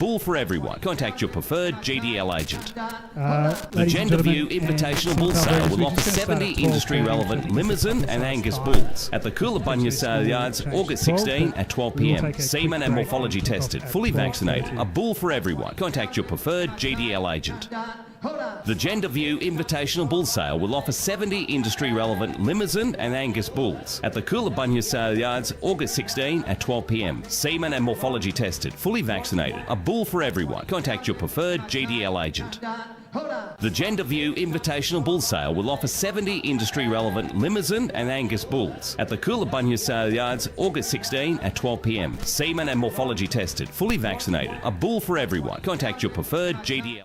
Bull for everyone. Contact your preferred GDL agent. The Ladies and Gender View gentlemen, Invitational and Bull Simmental Sale Breeders, will we're offer just gonna start 70 at 12:30 industry-relevant to Limousin and Angus time. bulls at the Coolabunna Potentially Sale will Yards, change August to 12, 16 but at 12 we will p.m. take a quick Semen and break morphology and kick off tested, at fully vaccinated. 12:30. A bull for everyone. Contact your preferred GDL agent. The Gender View Invitational Bull Sale will offer 70 industry-relevant Limousin and Angus bulls at the Coolabunna Sale Yards, August 16 at 12 p.m. Semen and morphology tested, fully vaccinated. A bull for everyone. Contact your preferred GDL agent. The Gender View Invitational Bull Sale will offer 70 industry-relevant Limousin and Angus bulls at the Coolabunna Sale Yards, August 16 at 12 p.m. Semen and morphology tested, fully vaccinated. A bull for everyone. Contact your preferred GDL.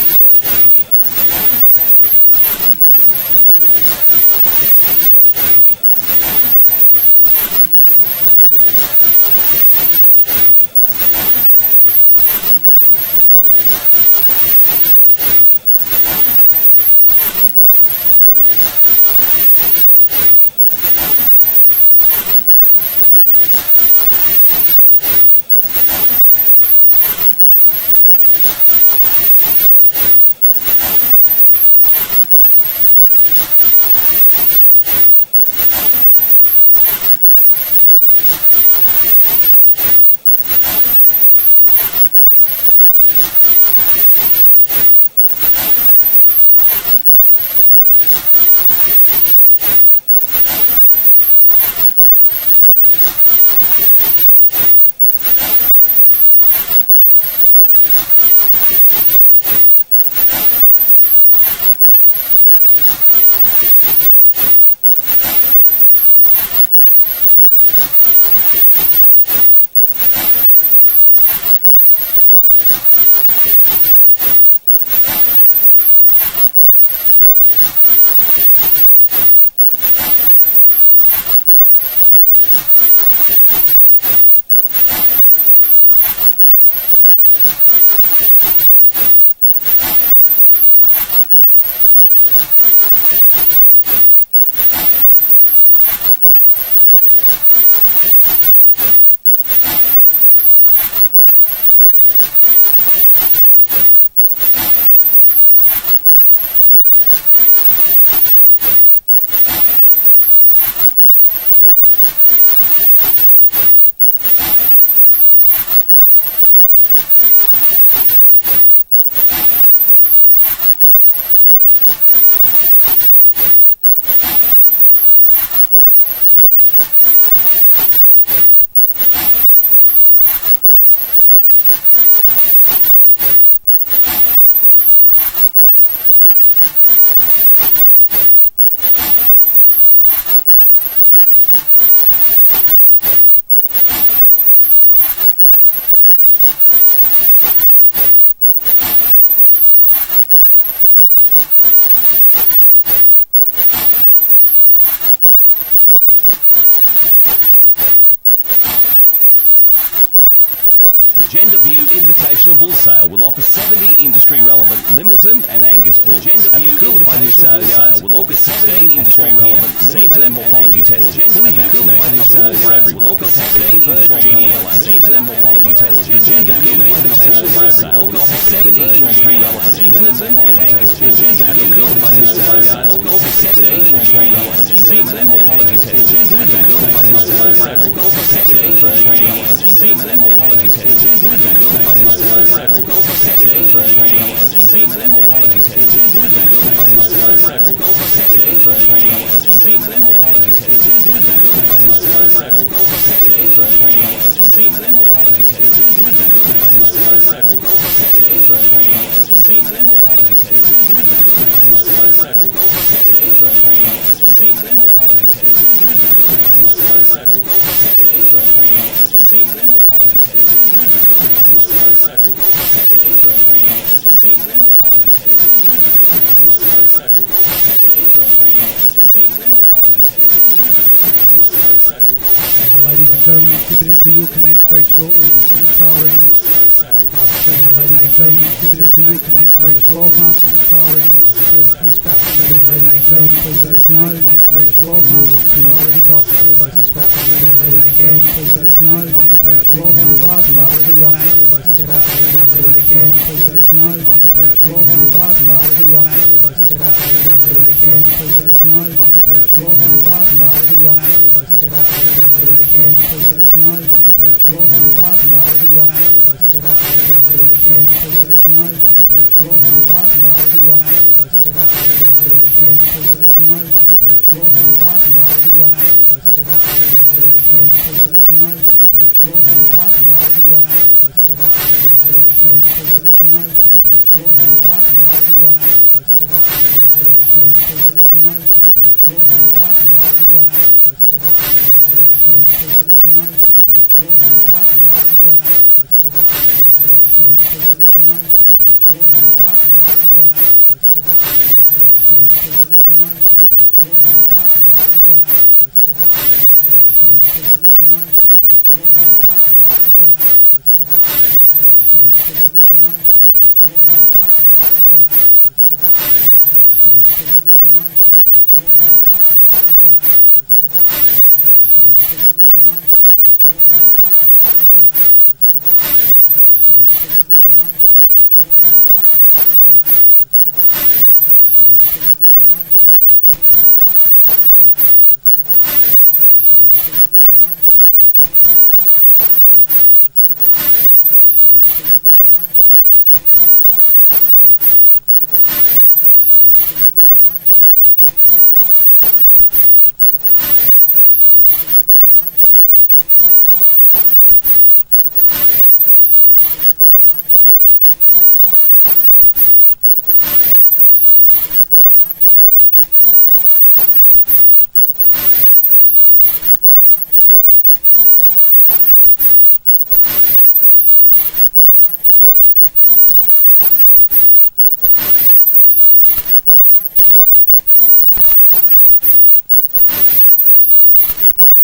Gender View Invitational Bull Sale will offer 70 industry-relevant Limousin and Angus bulls. At the Coolabunga Sale Yards, August 16 at 12 p.m. Semen and morphology testing, fully vaccinated, all for everyone. Contact the preferred GDLA Semen and morphology testing. The Gender View Invitational Bull Sale will offer 70 industry-relevant Limousin and Angus bulls. At the Coolabunga Sale Yards, August 16 industry-relevant Semen and morphology testing, fully vaccinated, all for everyone. Contact the preferred GDLA Semen and morphology testing. Fully vaccinated, all for everyone. Contact the preferred GDLA Semen and morphology testing. Fully vaccinated, all for everyone. Contact the preferred GDLA Semen and morphology testing. Fully vaccinated, all for everyone. Contact the preferred GDLA Semen and morphology testing. Fully vaccinated, all for everyone. Contact the preferred GDLA Semen and morphology testing. Fully vaccinated, all for everyone. Contact the preferred GDLA Semen and morphology testing. Fully vaccinated, all for everyone. Contact the preferred GDLA Semen and morphology testing. Fully vaccinated, all for everyone. Contact the preferred GDLA Semen and morphology testing. Fully vaccinated, all for everyone. Contact the preferred GDLA Semen and morphology testing. Fully vaccinated, all for everyone. Ladies and gentlemen, exhibitors, we will commence very shortly with Simmental ring. Class 3, ladies and gentlemen, exhibitors, we will commence very 12-month Simmental ring. There's a few scraps for the ladies and gentlemen, please let us know. Commence very 12-month Simmental ring. There's a few scraps for the ladies and gentlemen, please let us know. Commence very 12-month class 318. Close to step up, ladies and gentlemen, please let us know. Commence very 12-month class 318. Close to step up, ladies and gentlemen, please let us know. Commence very 12-month class 318. Close to step up, ladies and gentlemen, please let us know. Commence very 12-month class 318. Close to step up, ladies and gentlemen, please let us know. Commence very 12-month class 318. Close to step up, ladies and gentlemen, please let us know. Commence very 12-month class 318. Close to step up, ladies and gentlemen, please let us know. Commence very 12-month class 318. Close to step up, ladies and gentlemen, please let us know. Commence very 12-month class 318. Close to step up, ladies and gentlemen, please let us know. Commence very 12-month class 318. Close to step up, ladies and gentlemen, please let us know. Commence very 12-month class 318. Close to step up, ladies and gentlemen, please let us know. Commence very 12-month class 318. Close to step up, ladies and gentlemen, please let us know. Commence very 12-month class 318. Close to step up, ladies and gentlemen, please let us know. Commence very 12-month class 318. Close to step up, ladies and gentlemen, please let us know. Commence very 12-month class 318. Close to step up, ladies and gentlemen, please let us know. Commence very 12-month class 318. Close to step up, ladies and gentlemen, please let us know. Commence very 12-month class 318. Close to step up, ladies and gentlemen, please let us know. Commence very 12-month class 318. Close to step up, ladies and gentlemen, please let us know. Commence very 12-month class 318. Close to step up, ladies and gentlemen, please let us know. Commence very 12-month class 318. Close to step up, ladies and gentlemen, please let us know. Commence very 12-month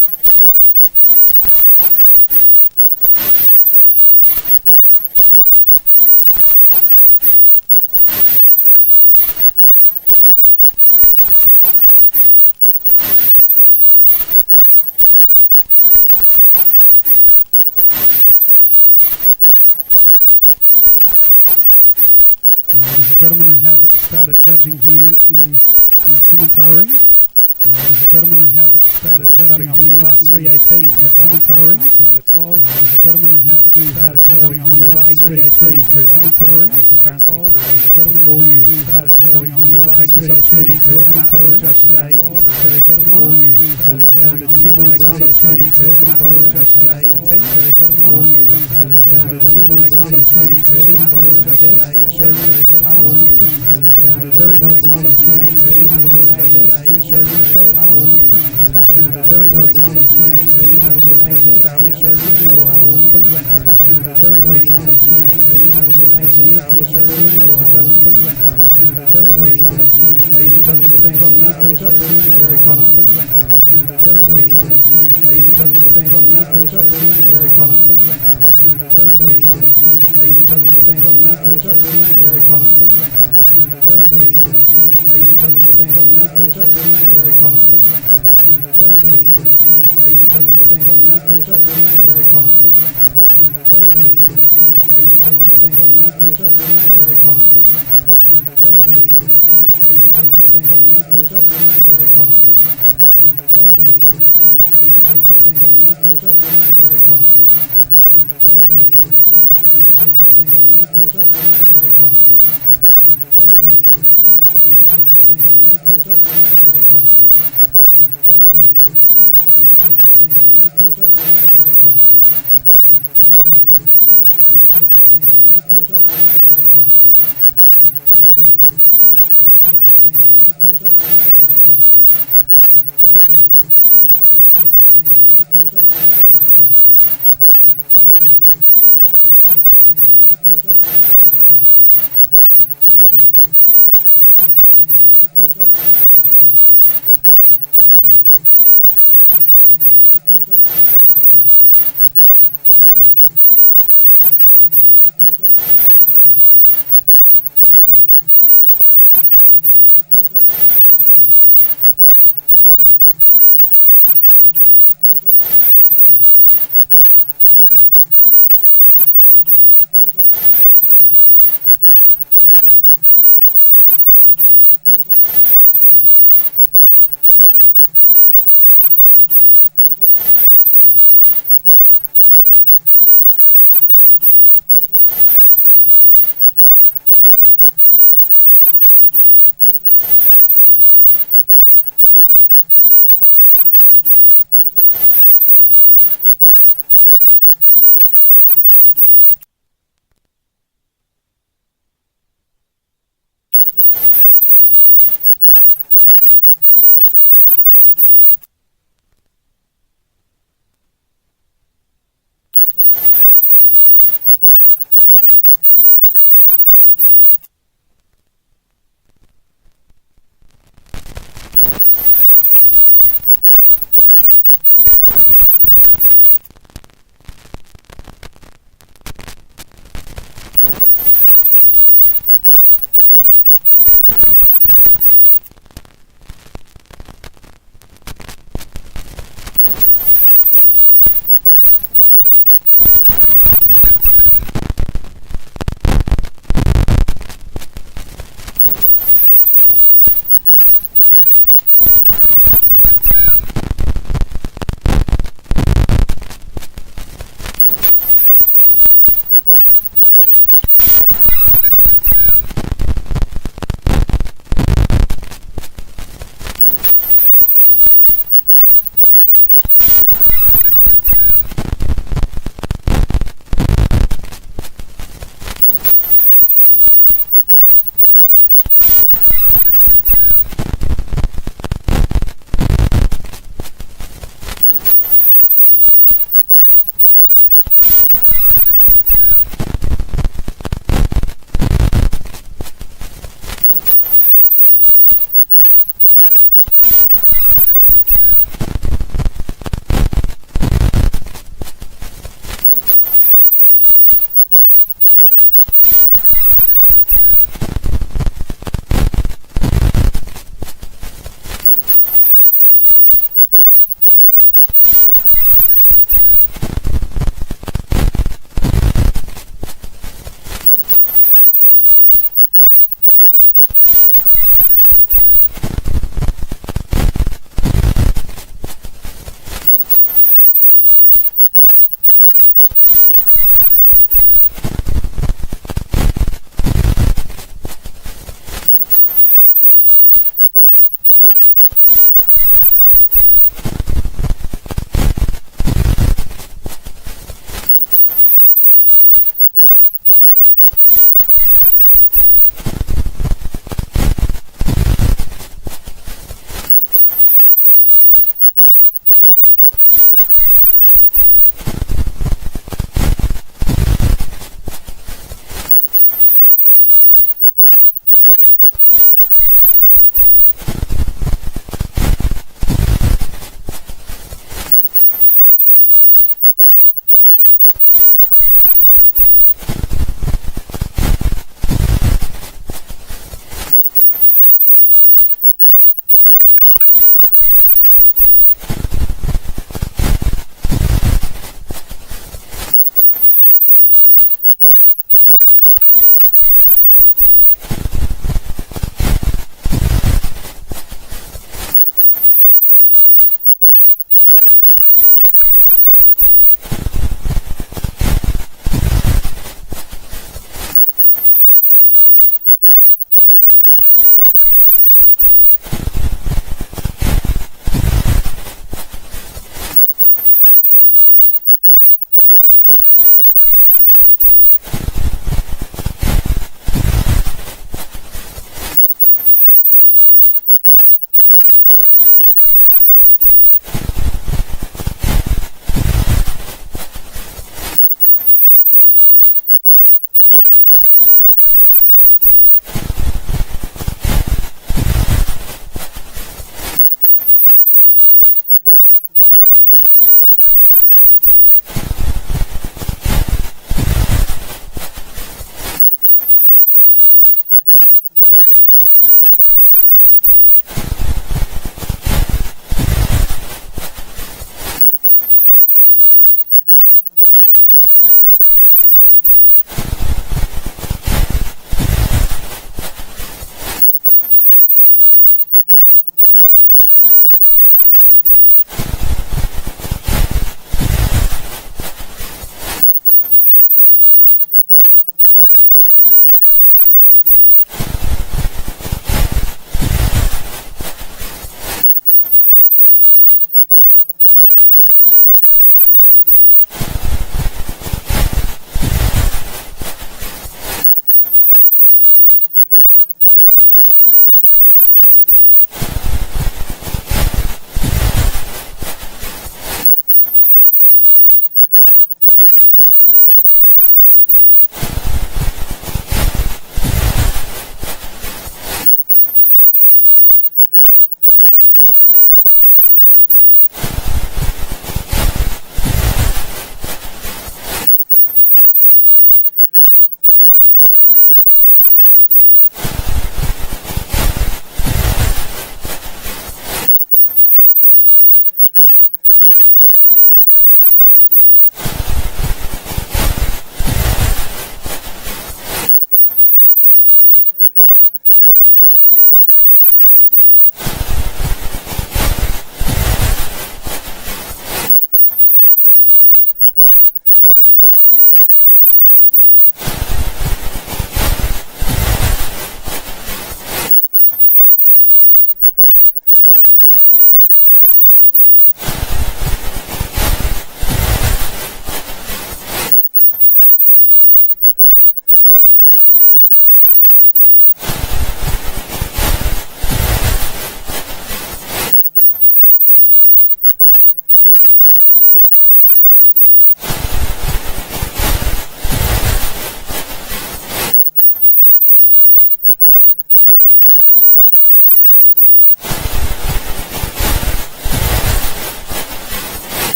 class 318. Close to step up, ladies and gentlemen, please let us know. Ladies and gentlemen, we have started judging here in Simmental ring. Ladies and gentlemen, we have started judging up in class 318 at Simmental ring. Under 12. Ladies and gentlemen, we have started judging up in class 318 at Simmental ring. Currently, ladies and gentlemen, we have started judging up in class 318 to open up the judge today. Terry gentlemen, all you who found a Timber run opportunity to open up the judge today. Terry gentlemen, also found a Timber run opportunity to open up the judge today. Show Terry gentlemen, very helpful opportunity to open up the judge today. passionate about very high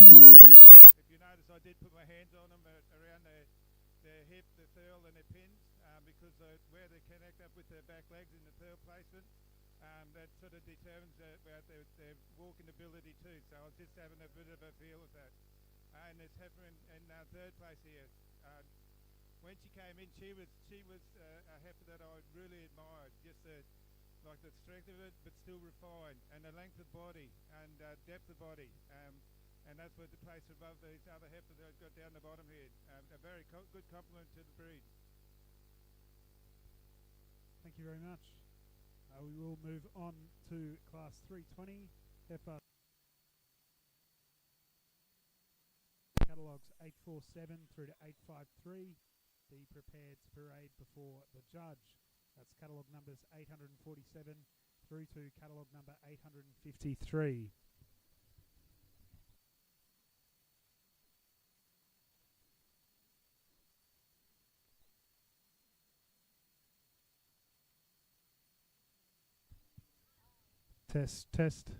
If you notice, I did put my hands on them around their hip, the thurl and their pins, because where they connect up with their back legs in the thurl placement, that sort of determines about their walking ability too. So I was just having a bit of a feel of that. And there's Heifer in third place here. When she came in, she was a heifer that I really admired. Just like the strength of it, but still refined, and the length of body and depth of body. And that's what the place above these other heifers that I've got down the bottom here. A very good compliment to the breed. Thank you very much. We will move on to class 320 heifer. Catalogues 847 through to 853. Be prepared to parade before the judge. That's catalogue numbers 847 through to catalogue number 853. Test.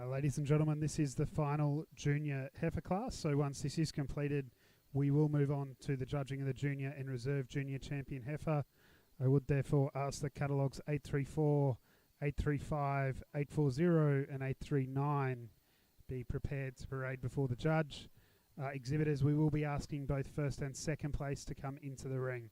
Ladies and gentlemen, this is the final junior heifer class. So once this is completed, we will move on to the judging of the junior and reserve junior champion heifer. I would therefore ask the catalogues 834, 835, 840 and 839 be prepared to parade before the judge. Exhibitors, we will be asking both first and second place to come into the ring.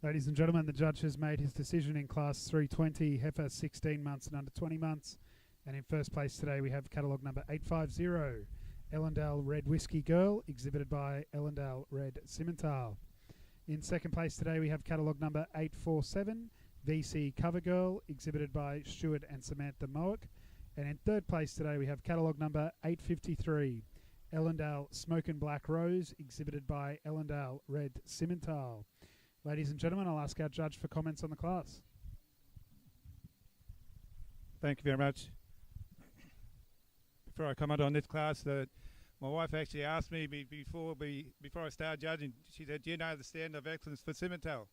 Ladies and gentlemen, the judge has made his decision in Class 320, heifer 16 months and under 20 months. And in first place today we have catalogue number 850, Ellendale Red Whiskey Girl, exhibited by Ellendale Red Simmental. In second place today we have catalogue number 847, VC Cover Girl, exhibited by Stuart and Samantha Mowick. And in third place today we have catalogue number 853, Ellendale Smokin' Black Rose, exhibited by Ellendale Red Simmental. Ladies and gentlemen, I'll ask our judge for comments on the class. Thank you very much. Before I comment on this class, my wife actually asked me before I started judging, she said, do you know the standard of excellence for Simmental?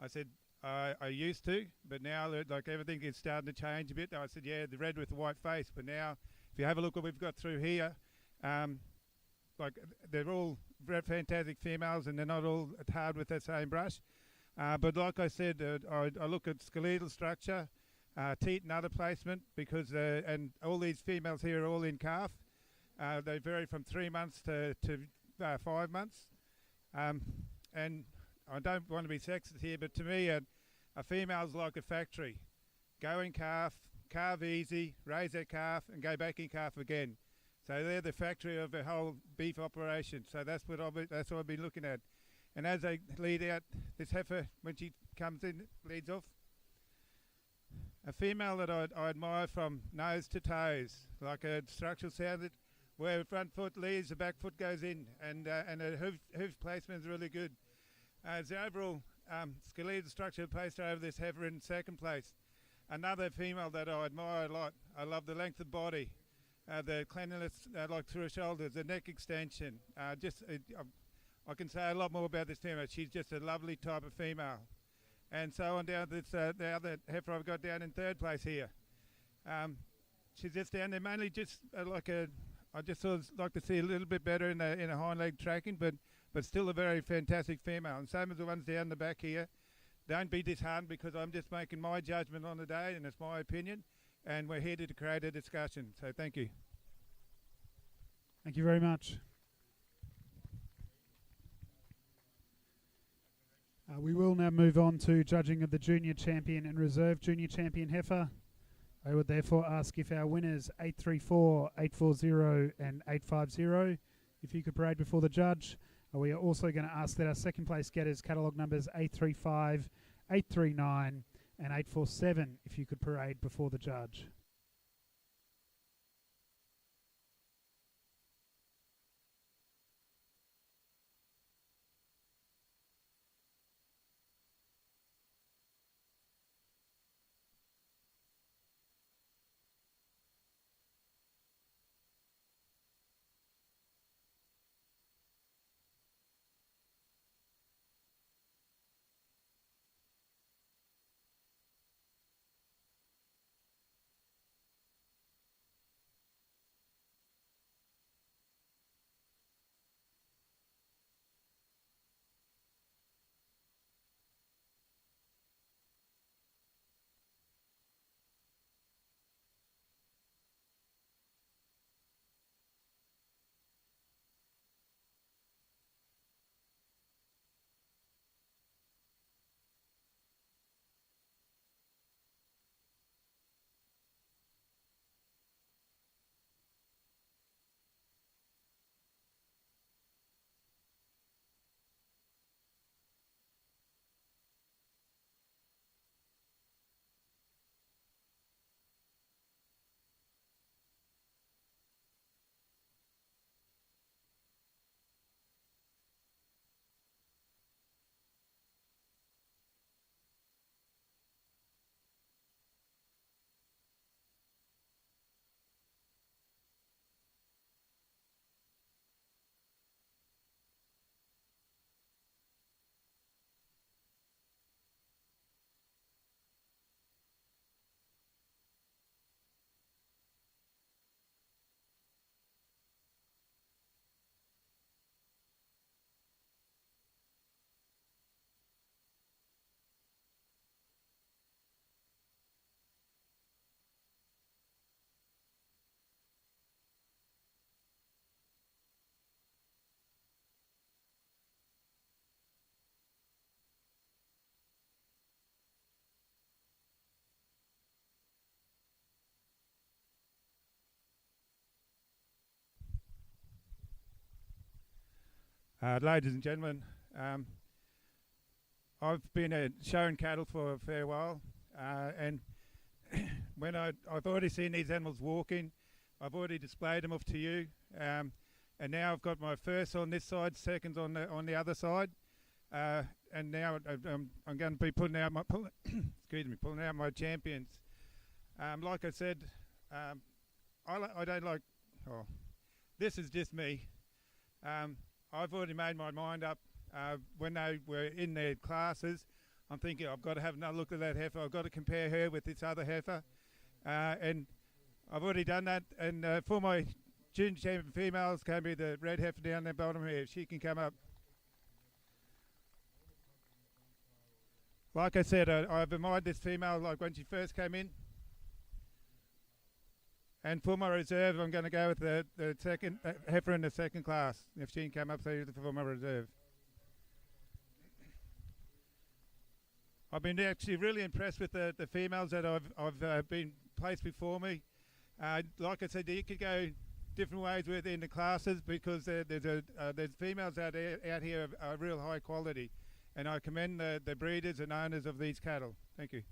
I said, I used to, but now like everything is starting to change a bit. I said, yeah, the red with the white face, but now if you have a look at what we've got through here, like they're all very fantastic females and they're not all tarred with that same brush. But like I said, I look at skeletal structure, teat and other placement, because and all these females here are all in calf. They vary from 3 months to 5 months. And I don't want to be sexist here, but to me a female's like a factory. Go in calf, calve easy, raise that calf and go back in calf again. So they're the factory of the whole beef operation. So that's what I've been looking at. And as they lead out, this heifer, when she comes in, leads off. A female that I admire from nose to toes, like a structural sound that where front foot leaves, the back foot goes in, and her hoof placement is really good. The overall skeletal structure placed over this heifer in second place. Another female that I admire a lot. I love the length of body. The cleanliness, like through her shoulders, the neck extension. I can say a lot more about this female. She's just a lovely type of female. And so on down this, the other heifer I've got down in third place here. She's just down there mainly just I just sort of like to see a little bit better in a hind leg tracking, but still a very fantastic female. And same as the ones down the back here. Don't be disheartened because I'm just making my judgment on the day and it's my opinion. And we're here to create a discussion. So thank you. Thank you very much. We will now move on to judging of the Junior Champion and Reserve Junior Champion heifer. I would therefore ask if our winners 834, 840 and 850, if you could parade before the judge. We are also going to ask that our second place getters catalogue numbers 835, 839 and 847, if you could parade before the judge. Ladies and gentlemen, I've been showing cattle for a fair while, and when I've already seen these animals walking, I've already displayed them off to you, and now I've got my first on this side, seconds on the other side, and now I'm going to be pulling out my pulling out my champions. Like I said, I don't like. Oh, this is just me. I've already made my mind up. When they were in their classes, I'm thinking I've got to have another look at that heifer. I've got to compare her with this other heifer, and I've already done that. And for my junior champion females, can be the red heifer down the bottom here. She can come up. Like I said, I've admired this female like when she first came in. And for my reserve, I'm going to go with the second heifer in the second class. If she can come up for my reserve. I've been actually really impressed with the females that I've been placed before me. Like I said, you could go different ways within the classes because there's females out here of real high quality, and I commend the breeders and owners of these cattle. Thank you.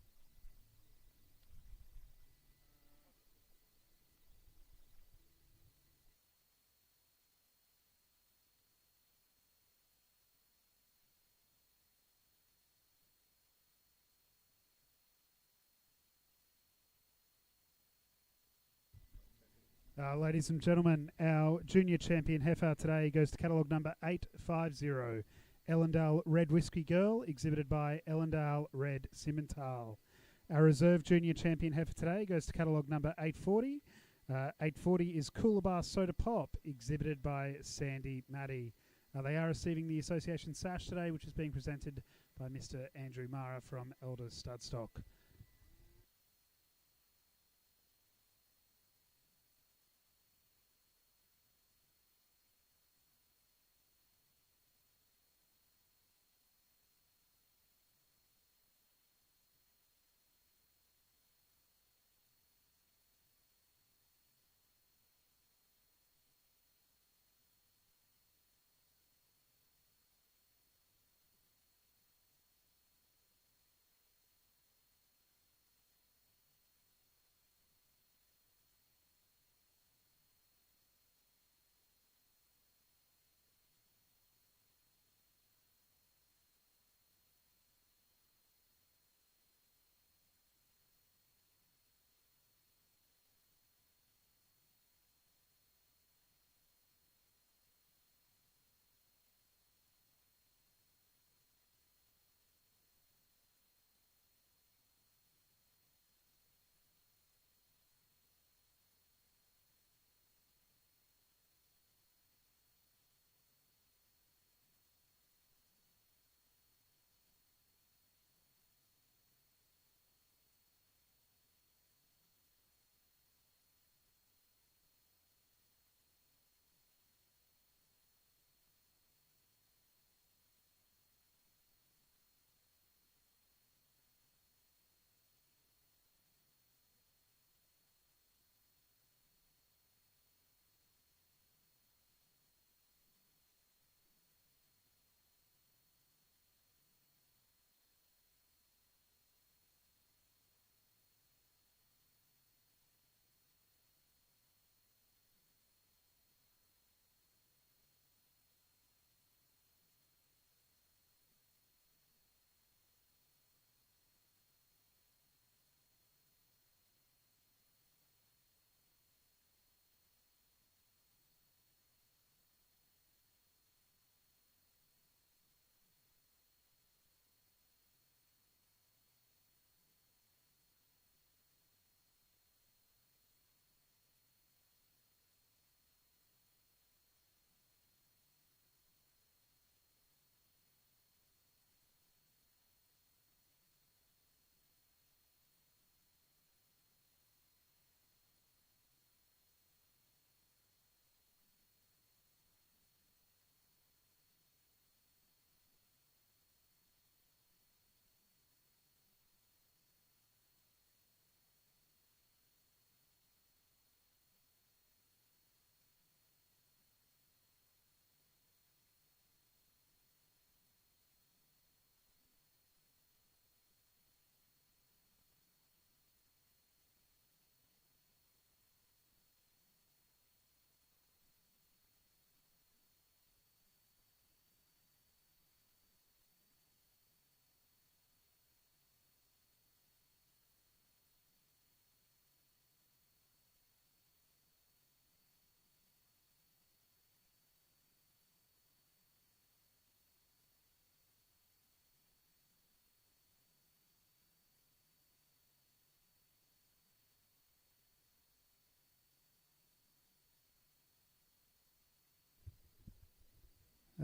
Ladies and gentlemen, our junior champion heifer today goes to catalogue number 850, Ellendale Red Whiskey Girl, exhibited by Ellendale Red Simmental. Our reserve junior champion heifer today goes to catalogue number 840. 840 is Coolabah Soda Pop, exhibited by Sandy Maddy. They are receiving the association sash today, which is being presented by Mr. Andrew Mara from Elders Studstock.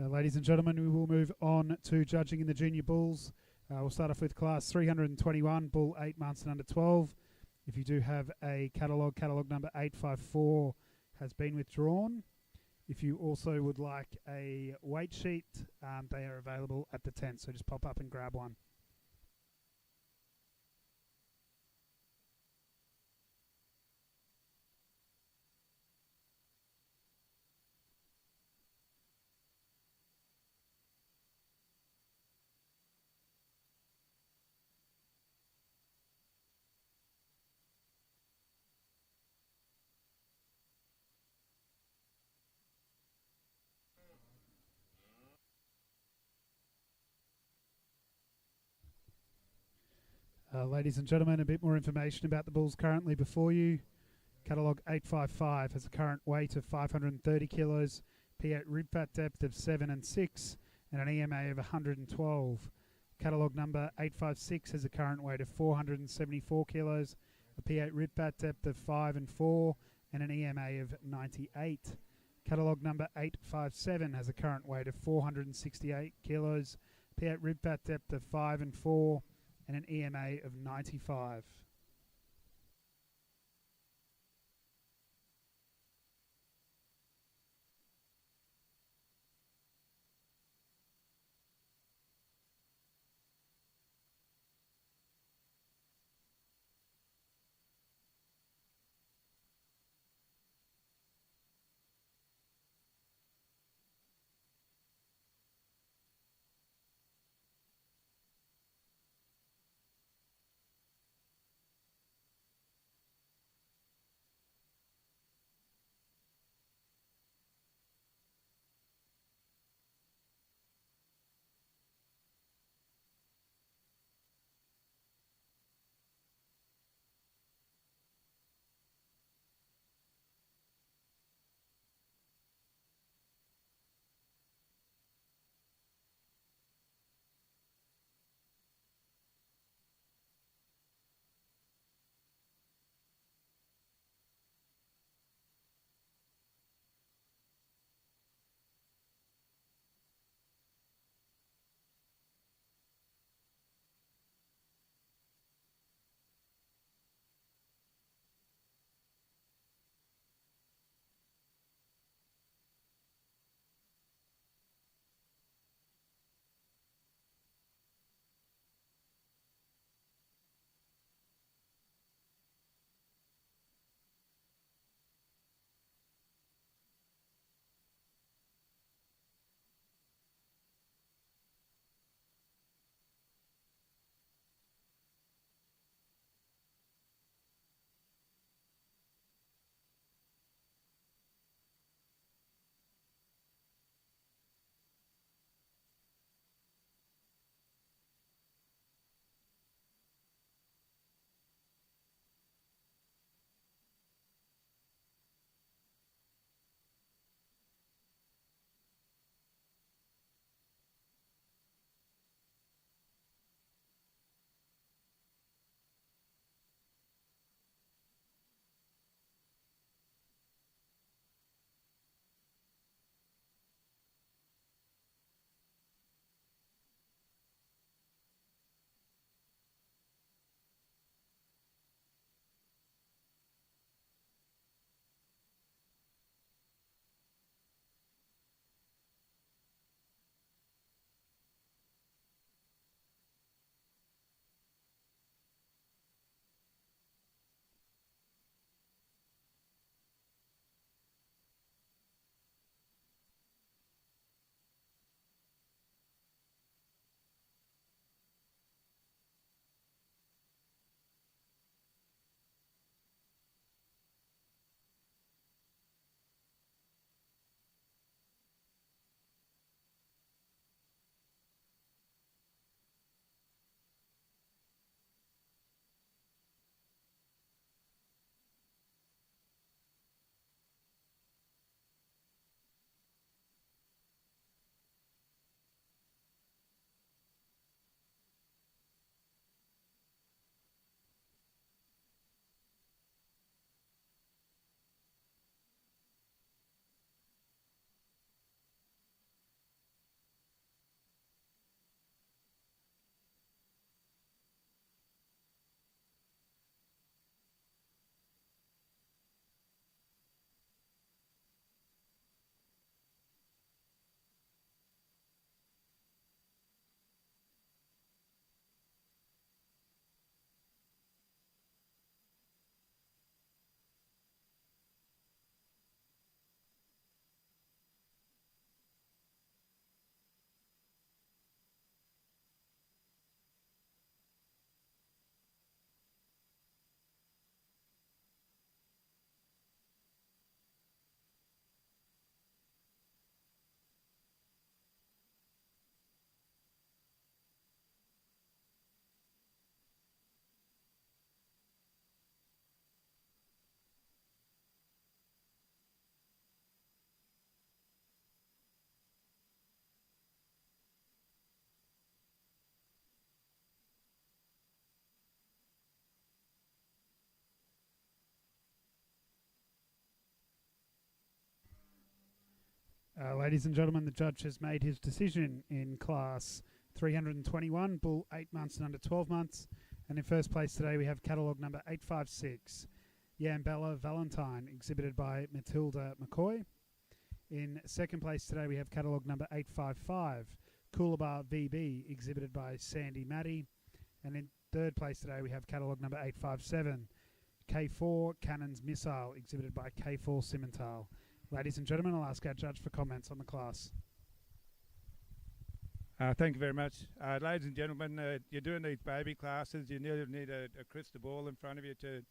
Ladies and gentlemen, we will move on to judging in the junior bulls. We'll start off with class 321, bull 8 months and under 12. If you do have a catalogue number 854 has been withdrawn. If you also would like a weight sheet, they are available at the tent, so just pop up and grab one. Ladies and gentlemen, a bit more information about the bulls currently before you. Catalogue 855 has a current weight of 530 kilos, P8 rib fat depth of 7 and 6, and an EMA of 112. Catalogue number 856 has a current weight of 474 kilos, a P8 rib fat depth of 5 and 4, and an EMA of 98. Catalogue number 857 has a current weight of 468 kilos, P8 rib fat depth of 5 and 4, and an EMA of 95. Ladies and gentlemen, the judge has made his decision in class 321, bull 8 months and under 12 months. And in first place today we have catalogue number 856, Yambella Valentine, exhibited by Matilda McCoy. In second place today we have catalogue number 855, Coolabah VB, exhibited by Sandy Maddie. And in third place today we have catalogue number 857, K4 Cannon's Missile, exhibited by K4 Simmental. Ladies and gentlemen, I'll ask our judge for comments on the class. Thank you very much. Ladies and gentlemen, you're doing these baby classes. You need a crystal ball in front of you to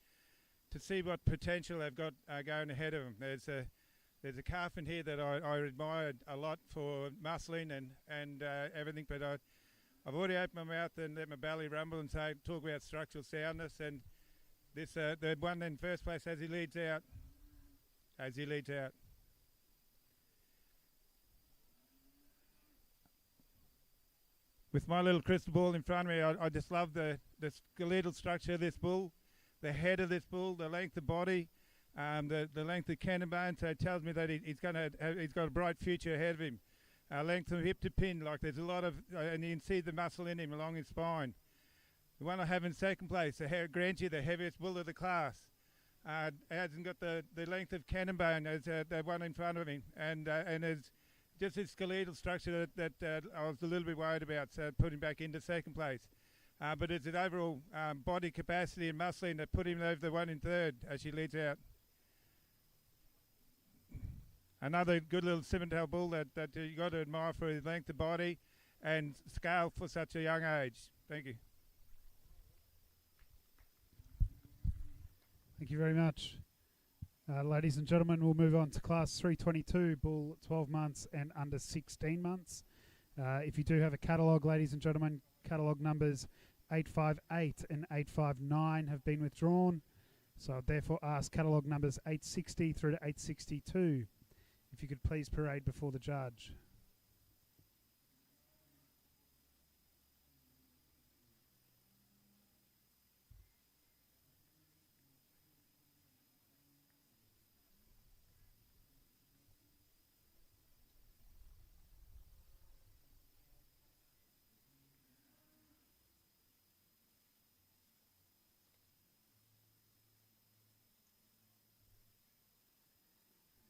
see what potential they've got going ahead of them. There's a calf in here that I admired a lot for muscling and everything, but I've already opened my mouth and let my belly rumble and talk about structural soundness. And this the one in first place as he leads out. With my little crystal ball in front of me, I just love the skeletal structure of this bull, the head of this bull, the length of body, the length of cannon bone. So it tells me that he's got a bright future ahead of him. Length from hip to pin, like there's a lot of, and you can see the muscle in him along his spine. The one I have in second place, the Grangie, the heaviest bull of the class, hasn't got the length of cannon bone as the one in front of him, and it's just his skeletal structure that I was a little bit worried about, so put him back into second place. But it's an overall body capacity and muscling that put him over the one in third as she leads out. Another good little Simmental bull that you got to admire for his length of body and scale for such a young age. Thank you. Thank you very much. Ladies and gentlemen, we'll move on to class 322, bull 12 months and under 16 months. If you do have a catalogue, ladies and gentlemen, catalogue numbers 858 and 859 have been withdrawn. So I'd therefore ask catalogue numbers 860 through to 862. If you could please parade before the judge.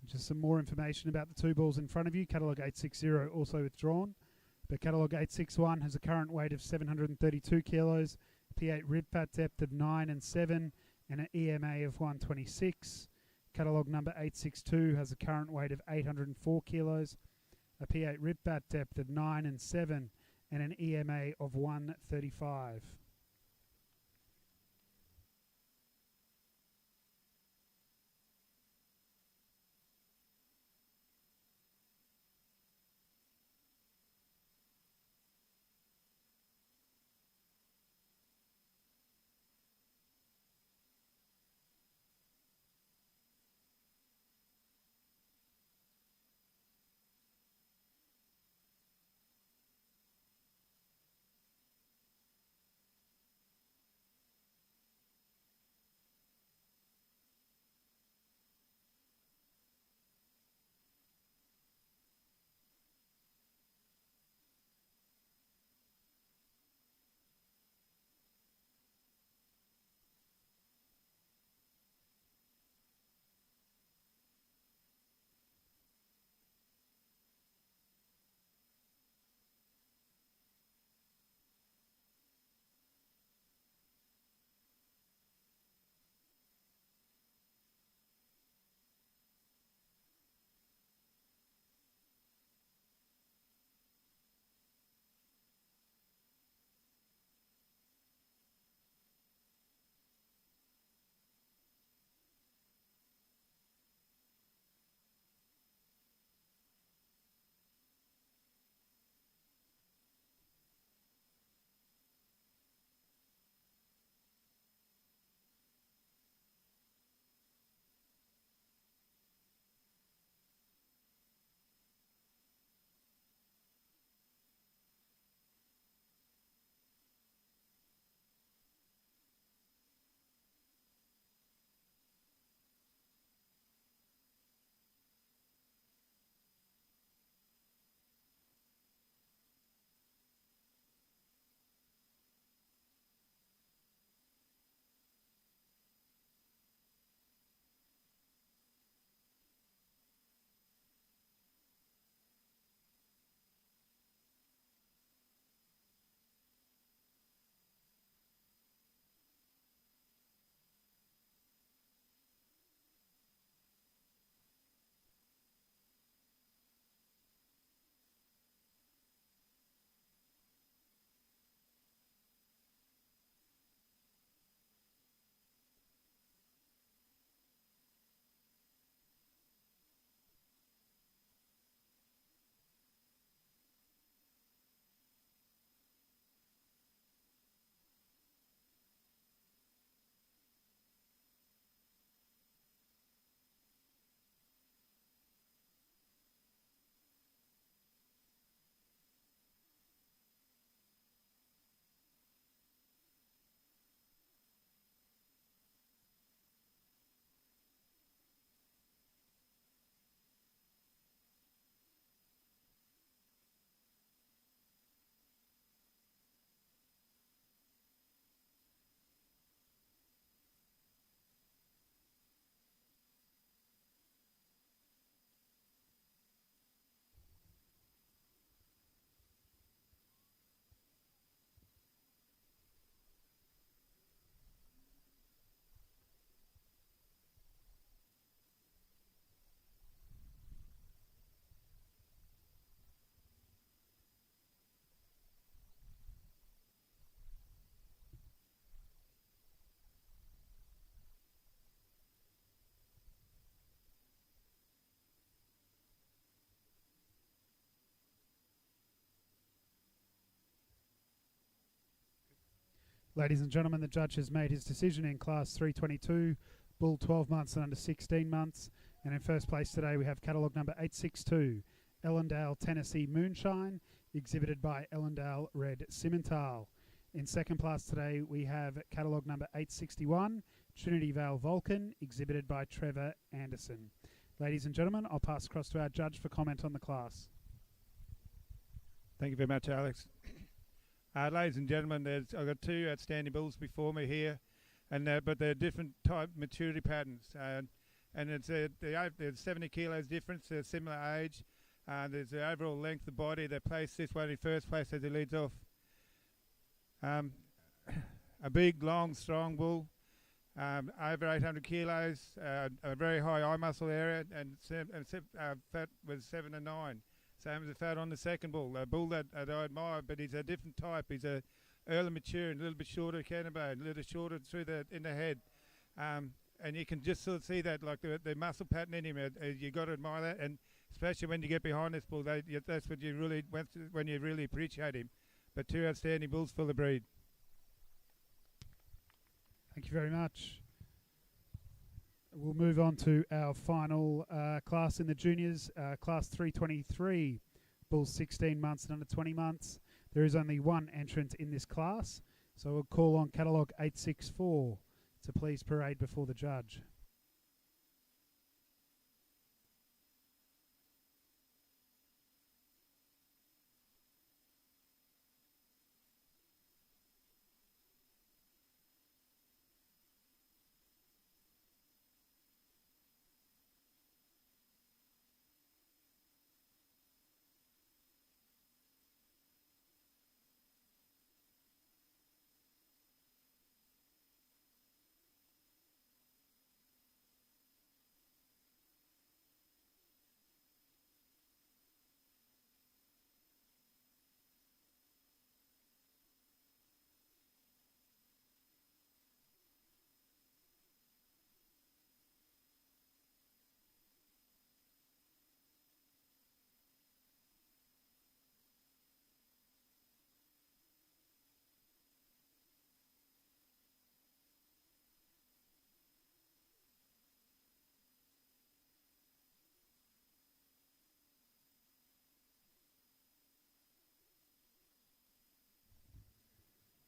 Just some more information about the two bulls in front of you. Catalogue 860 also withdrawn, but Catalogue 861 has a current weight of 732 kilos, P8 rib fat depth of 9 and 7, and an EMA of 126. Catalogue number 862 has a current weight of 804 kilos, a P8 rib fat depth of 9 and 7, and an EMA of 135. Ladies and gentlemen, the judge has made his decision in Class 322, bull 12 months and under 16 months. And in first place today we have catalogue number 862, Ellendale Tennessee Moonshine, exhibited by Ellendale Red Simmental. In second class today we have catalogue number 861, Trinity Vale Vulcan, exhibited by Trevor Anderson. Ladies and gentlemen, I'll pass across to our judge for comment on the class. Thank you very much, Alex. Ladies and gentlemen, I've got two outstanding bulls before me here, and but they're different type maturity patterns, and it's there's 70 kilos difference. They're similar age. There's the overall length of the body. They place this one in first place as he leads off. A big, long, strong bull, over 800 kilos, a very high eye muscle area, and fat was 7 and 9. Same as the fat on the second bull. A bull that I admire, but he's a different type. He's a early mature and a little bit shorter cannonbone, a little shorter through in the head. And you can just sort of see that, like the muscle pattern in him. You got to admire that, and especially when you get behind this bull, that's what you really when you really appreciate him. But two outstanding bulls for the breed. Thank you very much. We'll move on to our final class in the juniors, class 323, bulls 16 months and under 20 months. There is only one entrant in this class, so we'll call on catalogue 864 to please parade before the judge.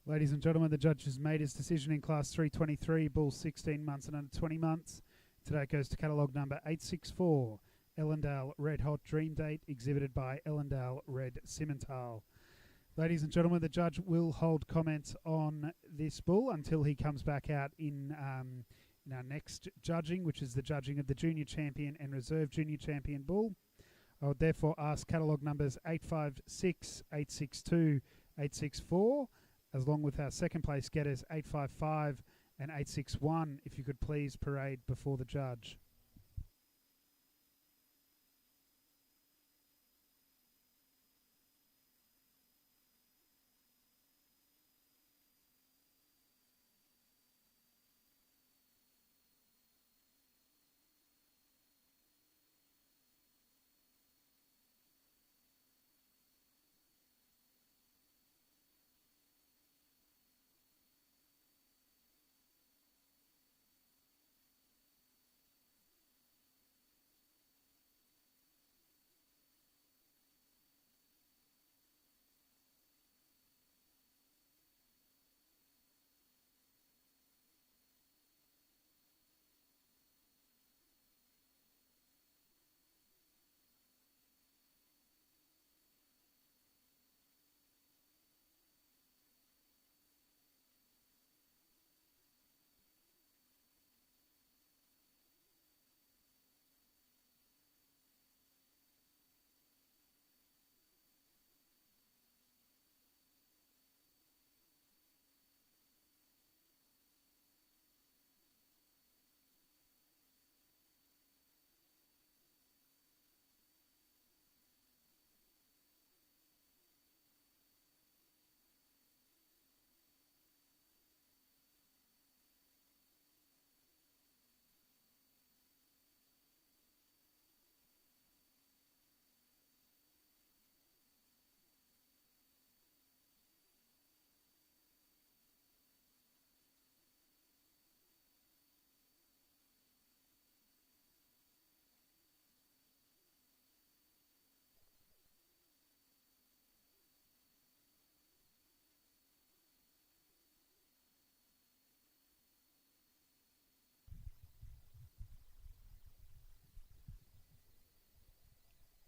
Ladies and gentlemen, the judge has made his decision in class 323, bulls 16 months and under 20 months. Today it goes to catalogue number 864, Ellendale Red Hot Dream Date, exhibited by Ellendale Red Simmental. Ladies and gentlemen, the judge will hold comments on this bull until he comes back out in our next judging, which is the judging of the junior champion and reserve junior champion bull. I would therefore ask catalogue numbers 856, 862, 864, along with our second place getters 855 and 861, if you could please parade before the judge.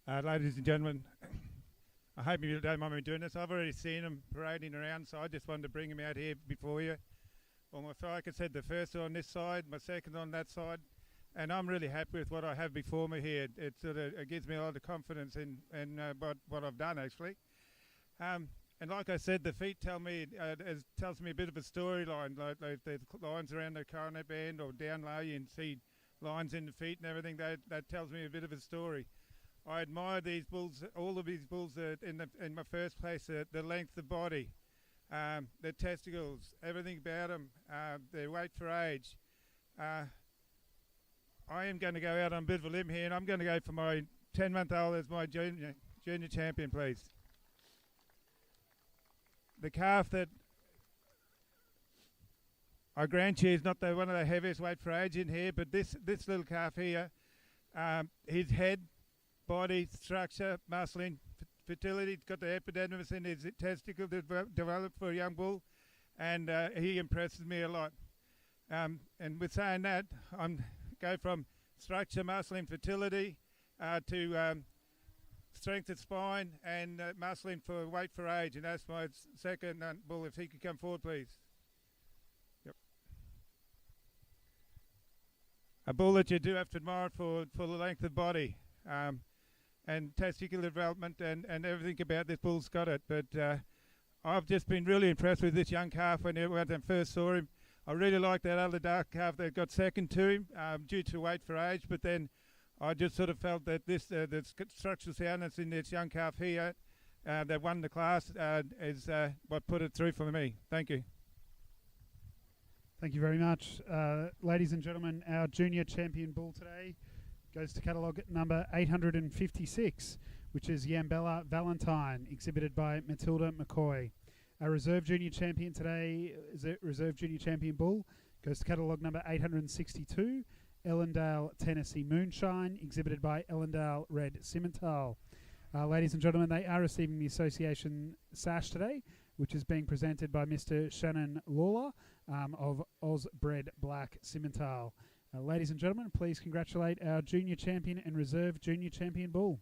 Ladies and gentlemen, I hope you don't mind me doing this. I've already seen them parading around, so I just wanted to bring them out here before you. Well, like I said, the first on this side, my second on that side, and I'm really happy with what I have before me here. It sort of gives me a lot of confidence in what I've done, actually. And like I said, the feet tells me a bit of a storyline. Like the lines around the coronet band or down low, you can see lines in the feet and everything. That tells me a bit of a story. I admire these bulls, all of these bulls in my first place, the length of body, their testicles, everything about them, their weight for age. I am going to go out on a bit of a limb here, and I'm going to go for my 10-month-old as my junior champion, please. The calf that I grant you is not one of the heaviest weight for age in here, but this little calf here, his head, body, structure, muscling, fertility, he's got the epidermis in his testicle developed for a young bull, and he impresses me a lot. And with saying that, I'm go from structure, muscling, fertility to strength of spine and muscling for weight for age, and that's my second bull. If he could come forward, please. Yep. A bull that you do have to admire for the length of body and testicular development and everything about this bull's got it. But I've just been really impressed with this young calf when I first saw him. I really like that other dark calf that got second to him due to weight for age, but then I just sort of felt that the structural soundness in this young calf here that won the class is what put it through for me. Thank you. Thank you very much. Ladies and gentlemen, our junior champion bull today goes to catalogue number 856, which is Yambella Valentine, exhibited by Matilda McCoy. Our reserve junior champion today, reserve junior champion bull, goes to catalogue number 862, Ellendale Tennessee Moonshine, exhibited by Ellendale Red Simmental. Ladies and gentlemen, they are receiving the association sash today, which is being presented by Mr. Shannon Lawler of Osbred Black Simmental. Ladies and gentlemen, please congratulate our junior champion and reserve junior champion bull.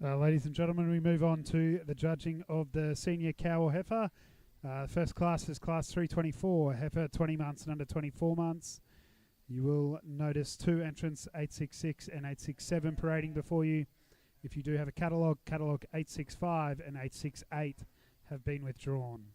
Ladies and gentlemen, we move on to the judging of the senior cow or heifer. First class is class 324, heifer 20 months and under 24 months. You will notice two entrants, 866 and 867, parading before you. If you do have a catalogue, catalogue 865 and 868 have been withdrawn.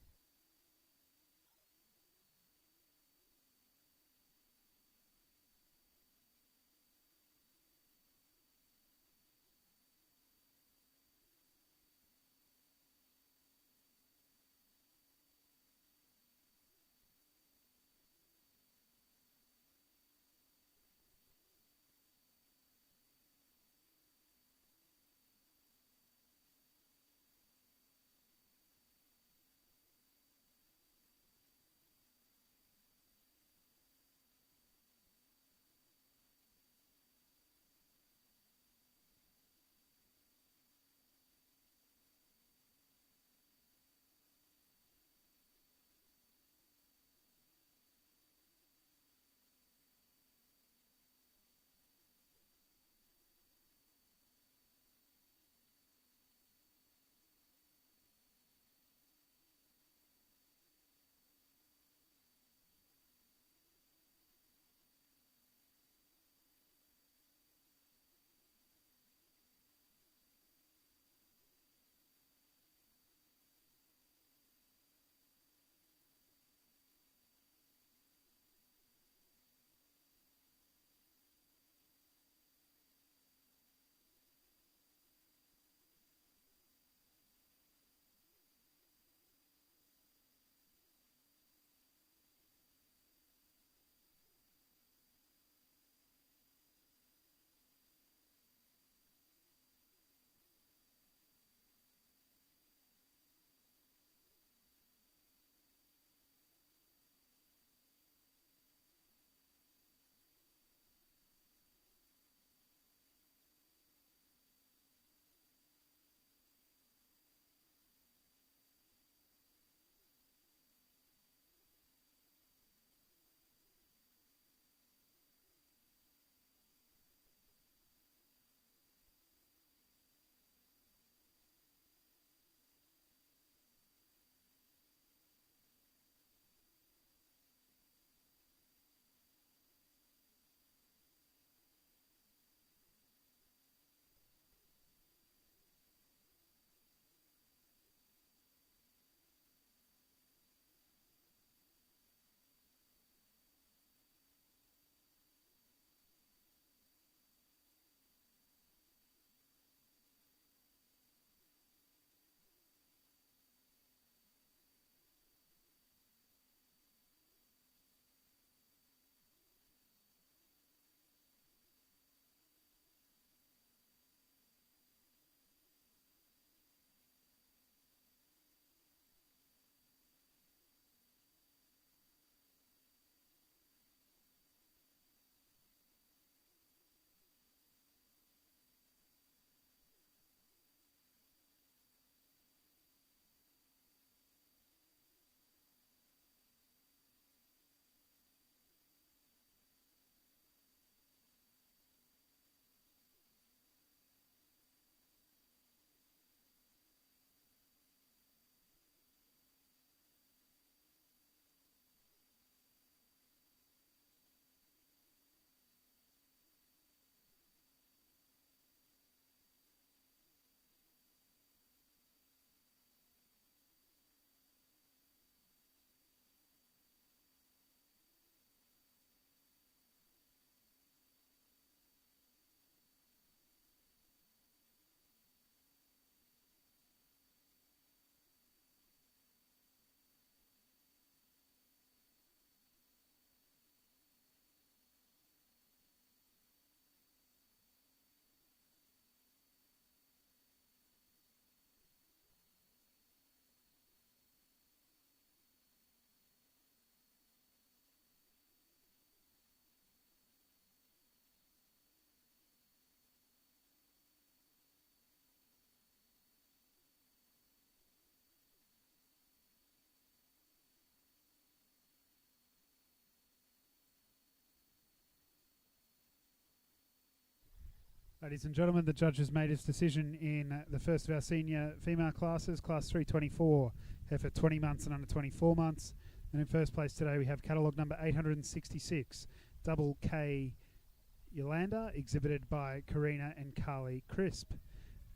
Ladies and gentlemen, the judge has made his decision in the first of our senior female classes, Class 324, heifer 20 months and under 24 months. And in first place today we have catalogue number 866, Double K Yolanda, exhibited by Karina and Carly Crisp.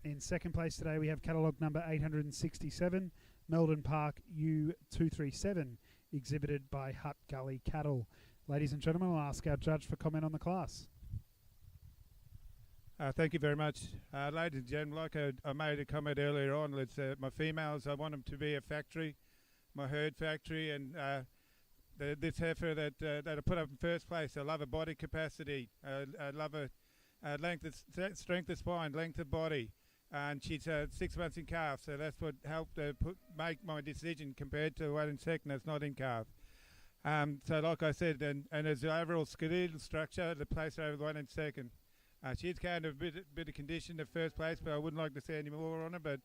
In second place today we have catalogue number 867, Meldon Park U237, exhibited by Hutt Gully Cattle. Ladies and gentlemen, I'll ask our judge for comment on the class. Thank you very much. Ladies and gentlemen, like I made a comment earlier on, it's my females, I want them to be a factory, my herd factory, and this heifer that I put up in first place, I love her body capacity, I love her length, strength of spine, length of body, and she's 6 months in calf, so that's what helped make my decision compared to one in second that's not in calf. So like I said, and as the overall skeletal structure, the place over the one in second. She's kind of a bit of condition at first place, but I wouldn't like to see any more on her, but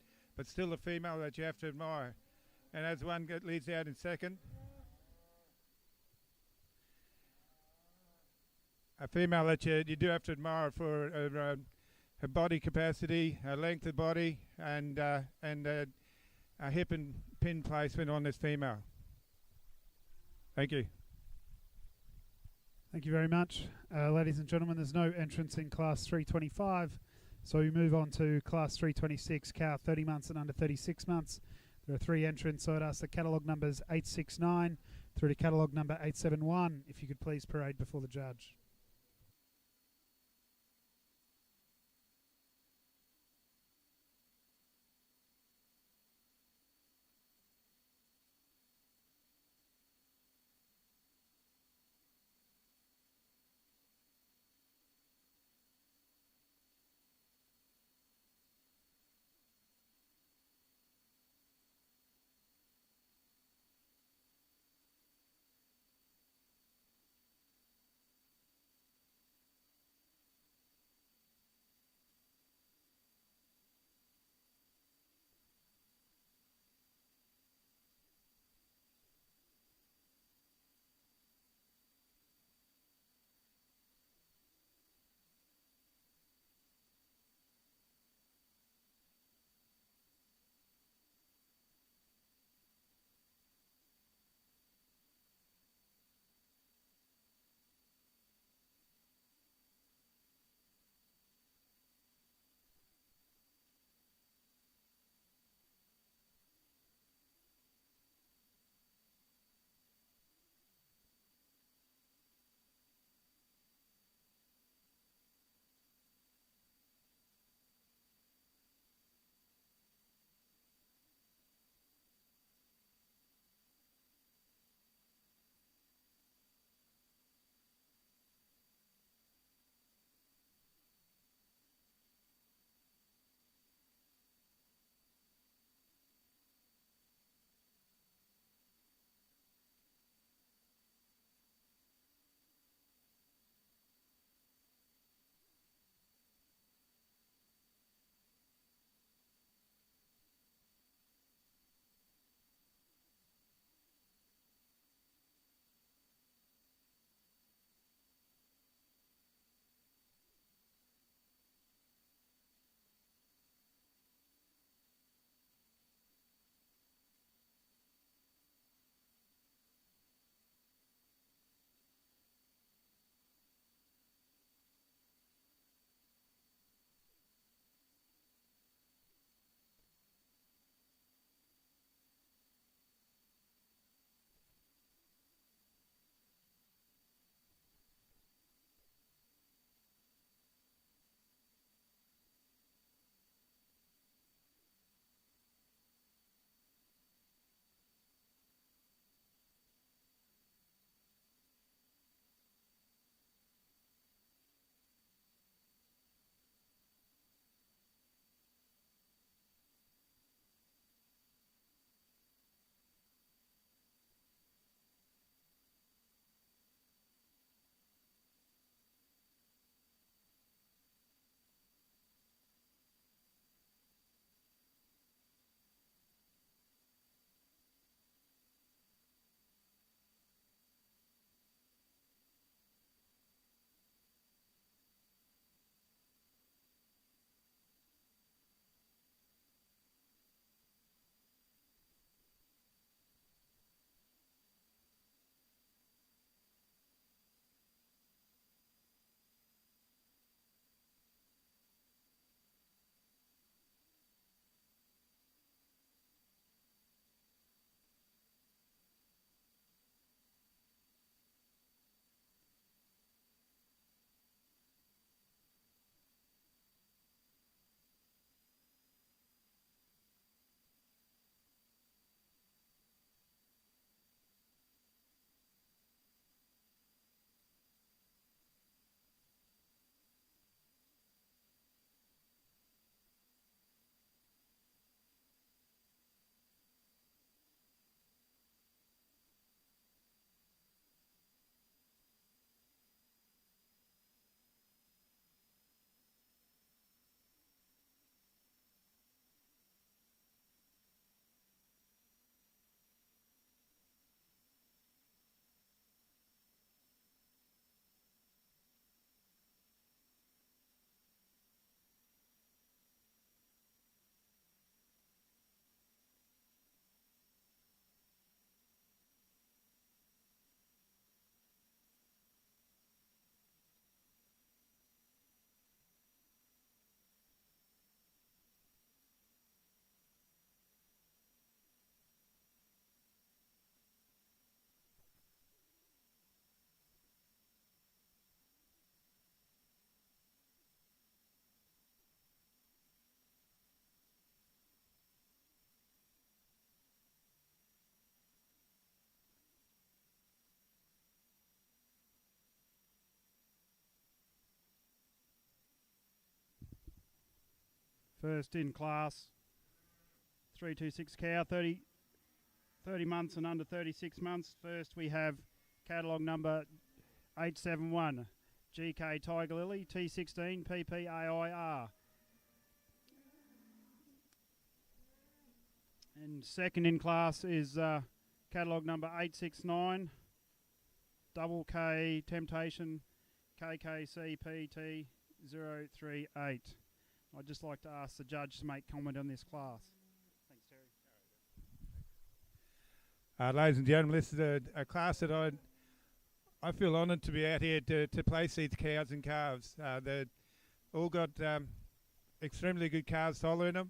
still a female that you have to admire. And as one leads out in second, a female that you do have to admire for her body capacity, her length of body, and a hip and pin placement on this female. Thank you. Thank you very much. Ladies and gentlemen, there's no entrance in Class 325, so we move on to Class 326, cow 30 months and under 36 months. There are 3 entrants, so I'd ask the catalogue numbers 869 through to catalogue number 871, if you could please parade before the judge. First in class, 326 cow, 30 months and under 36 months. First we have catalogue number 871, GK Tiger Lily, T16 PPAIR. And second in class is catalogue number 869, Double K Temptation, KKCPT 038. I'd just like to ask the judge to make comment on this class. Thanks, Terry. Ladies and gentlemen, this is a class that I feel honoured to be out here to place these cows and calves. They've all got extremely good calves following them.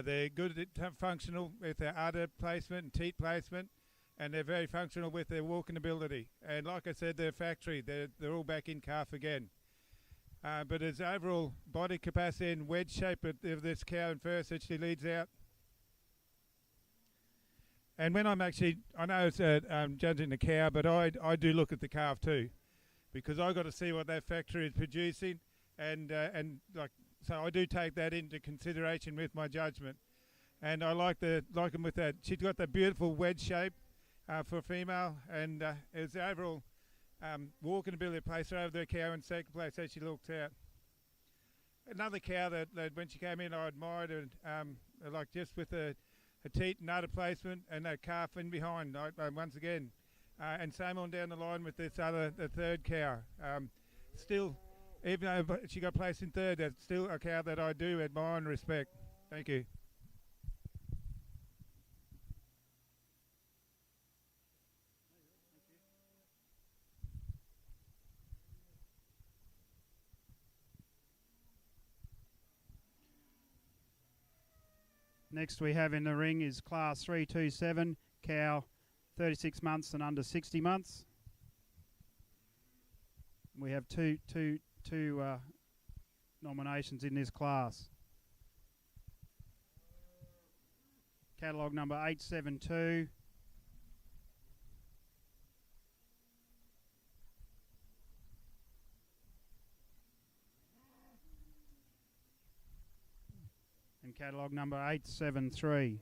They're good at functional with their udder placement and teat placement, and they're very functional with their walking ability. And like I said, they're factory. They're all back in calf again. But as overall body capacity and wedge shape of this cow and first that she leads out. And when I know it's judging the cow, but I do look at the calf too, because I got to see what that factory is producing, and so I do take that into consideration with my judgment. And I like them with that. She's got that beautiful wedge shape for a female, and it's overall walking ability to place her over the cow in second place as she looks out. Another cow that when she came in I admired her, like just with her teat and udder placement and that calf in behind once again. And same on down the line with the third cow. Still, even though she got placed in third, that's still a cow that I do admire and respect. Thank you. Next we have in the ring is class 327, cow 36 months and under 60 months. We have two nominations in this class. Catalogue number 872. And catalogue number 873.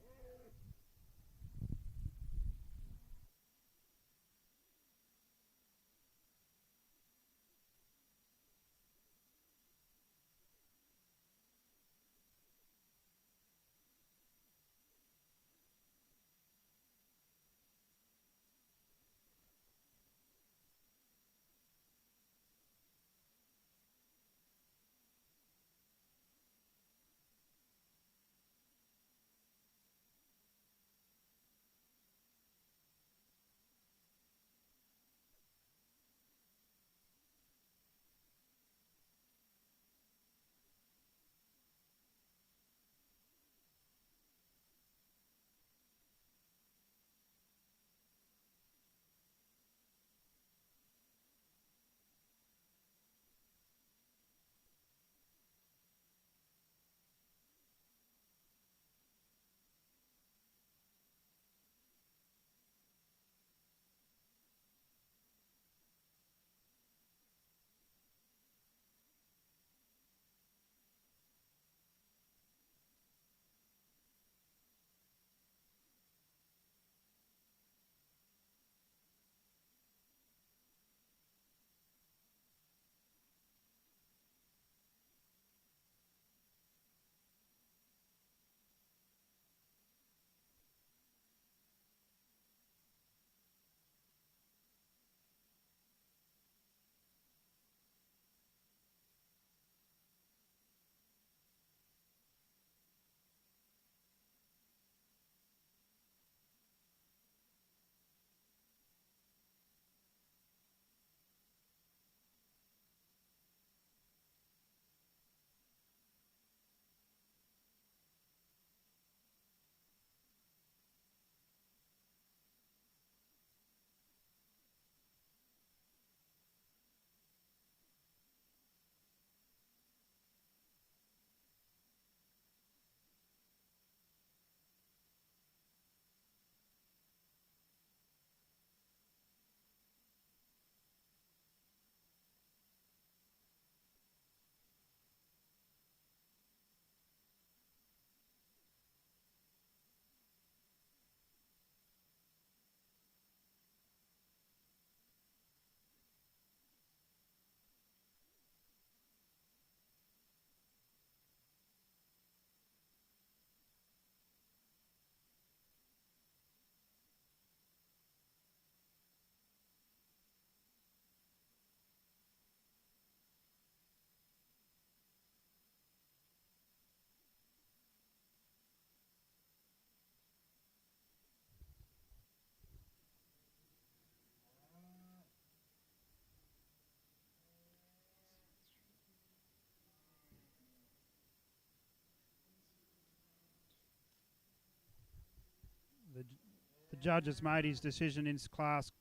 The judge has made his decision in class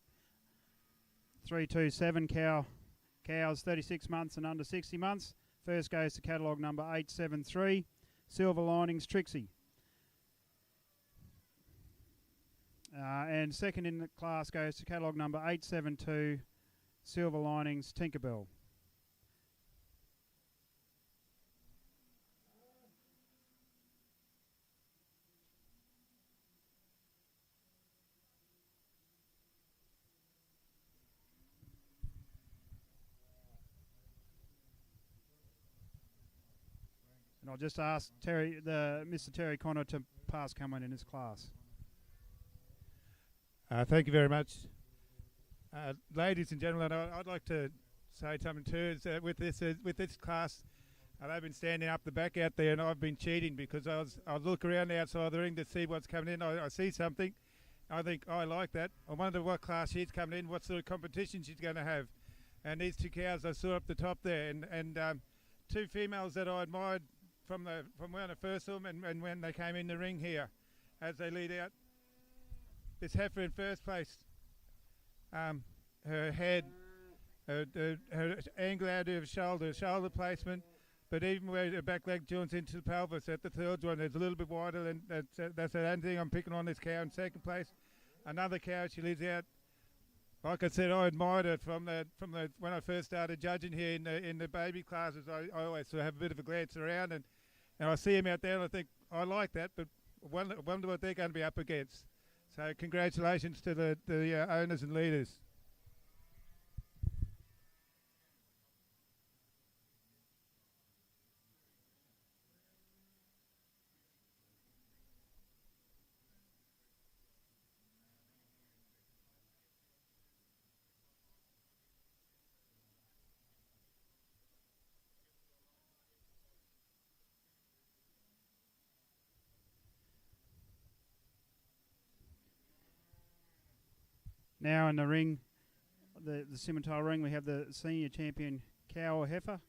327 cows 36 months and under 60 months. First goes to catalogue number 873, Silver Linings Trixie. And second in the class goes to catalogue number 872, Silver Linings Tinkerbell. And I'll just ask Mr. Terry Connor to pass comment in this class. Thank you very much. Ladies and gentlemen, I'd like to say something too. Is, with this class, they've been standing up the back out there, and I've been cheating because I look around the outside of the ring to see what's coming in. I see something. I think I like that. I wonder what class she's coming in, what sort of competition she's going to have. And these two cows I saw up the top there, and two females that I admired from when I first saw them and when they came in the ring here, as they lead out. This heifer in first place, her head, her angle out of her shoulder placement, but even where her back leg joins into the pelvis at the third one, it's a little bit wider, and that's the only thing I'm picking on this cow in second place. Another cow, she leads out. Like I said, I admired her from the when I first started judging here in the baby classes. I always sort of have a bit of a glance around, and I see him out there, and I think I like that, but I wonder what they're going to be up against. So congratulations to the owners and leaders. Now in the ring, the Simmental ring, we have the senior champion cow or heifer.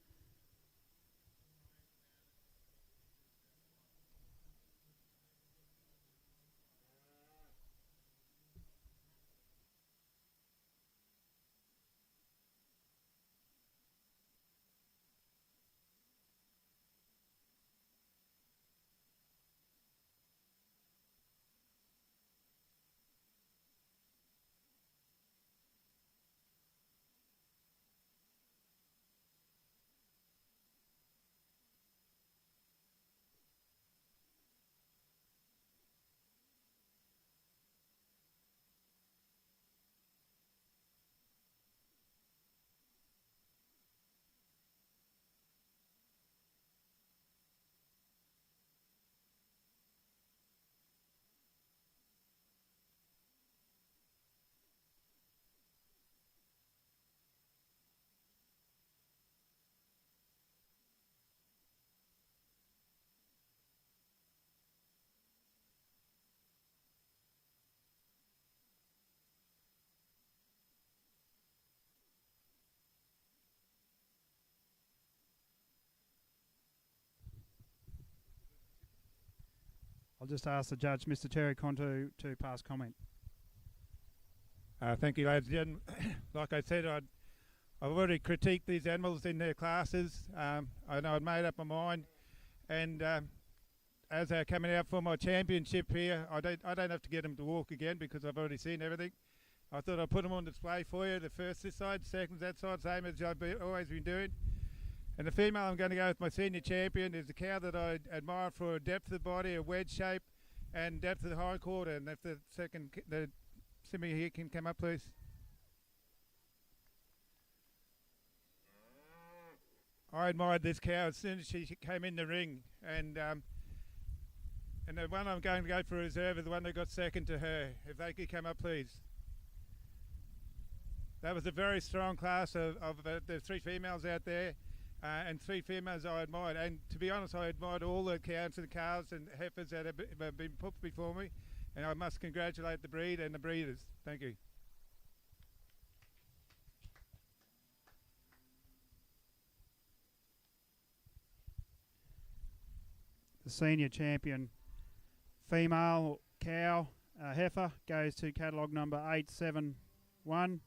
I'll just ask the judge, Mr. Terry Conto, to pass comment. Thank you, ladies and gentlemen. Like I said, I've already critiqued these animals in their classes. I know I'd made up my mind, and as they're coming out for my championship here, I don't have to get them to walk again because I've already seen everything. I thought I'd put them on display for you. The first this side, second that side, same as I've always been doing. And the female I'm going to go with, my senior champion, is a cow that I admire for her depth of the body, her wedge shape, and depth of the hind quarter. And if the Simmy here can come up, please. I admired this cow as soon as she came in the ring, and the one I'm going to go for reserve is the one that got second to her. If they could come up, please. That was a very strong class of the three females out there. And three females I admired, and to be honest, I admired all the cows and calves and heifers that have been put before me, and I must congratulate the breed and the breeders. Thank you. The senior champion female cow heifer goes to catalogue number 871.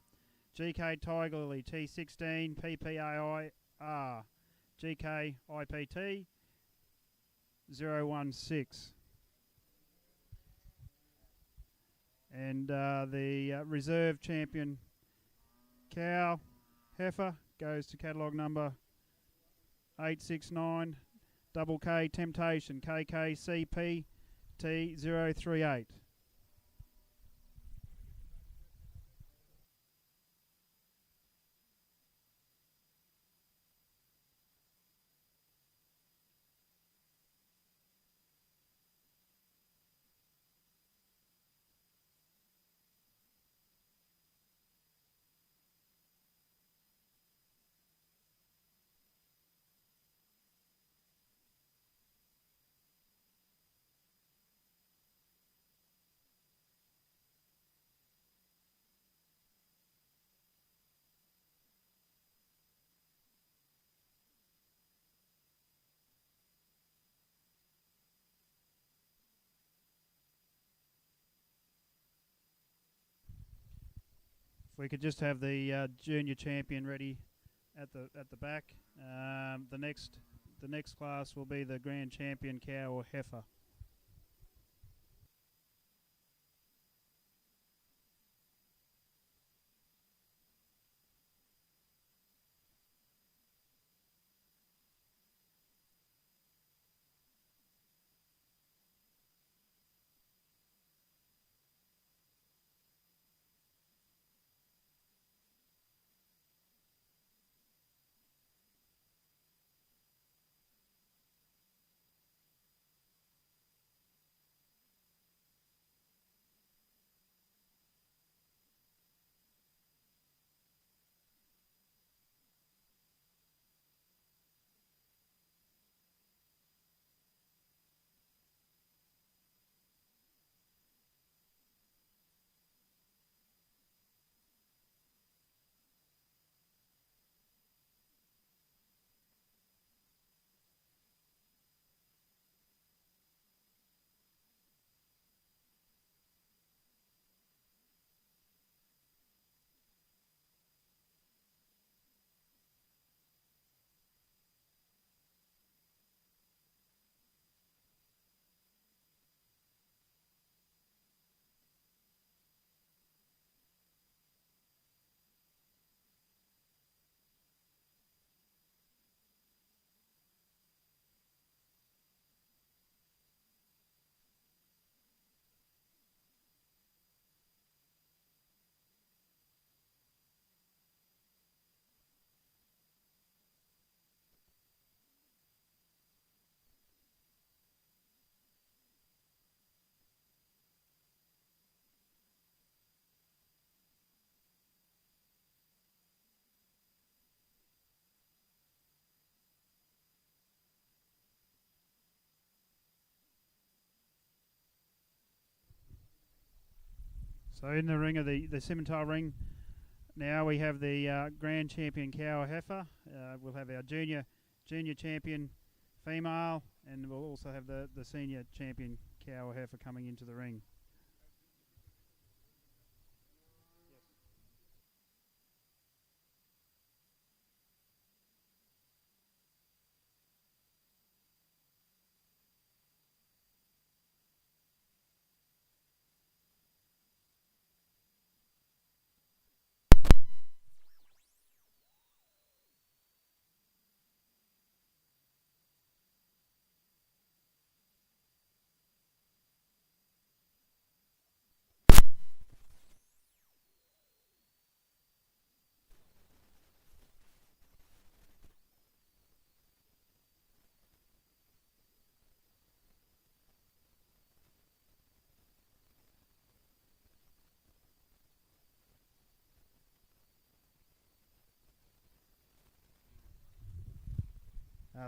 GK Tiger Lily T16 PPAI R GK IPT 016. And the reserve champion cow heifer goes to catalogue number 869 double K Temptation KKCP T038. If we could just have the junior champion ready at the back. The next class will be the grand champion cow or heifer. So in the ring of the Simmental ring, now we have the grand champion cow heifer. We'll have our junior champion female, and we'll also have the senior champion cow heifer coming into the ring.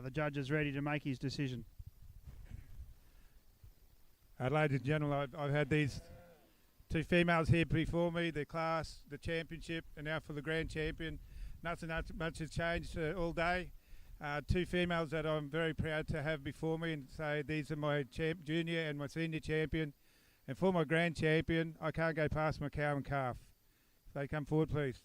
The judge is ready to make his decision. Ladies and gentlemen, I've had these two females here before me, the class, the championship, and now for the grand champion. Nothing much has changed all day. Two females that I'm very proud to have before me and say these are my junior and my senior champion. And for my grand champion, I can't go past my cow and calf. If they come forward, please.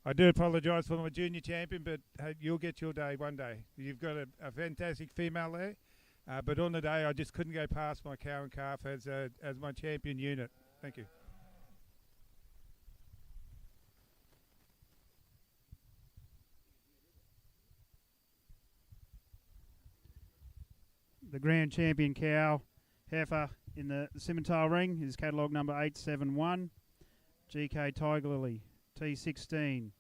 I do apologise for my junior champion, but hey, you'll get your day one day. You've got a fantastic female there, but on the day I just couldn't go past my cow and calf as my champion unit. Thank you. The grand champion cow, heifer in the Simmental ring is catalogue number 871, GK Tiger Lily, T16.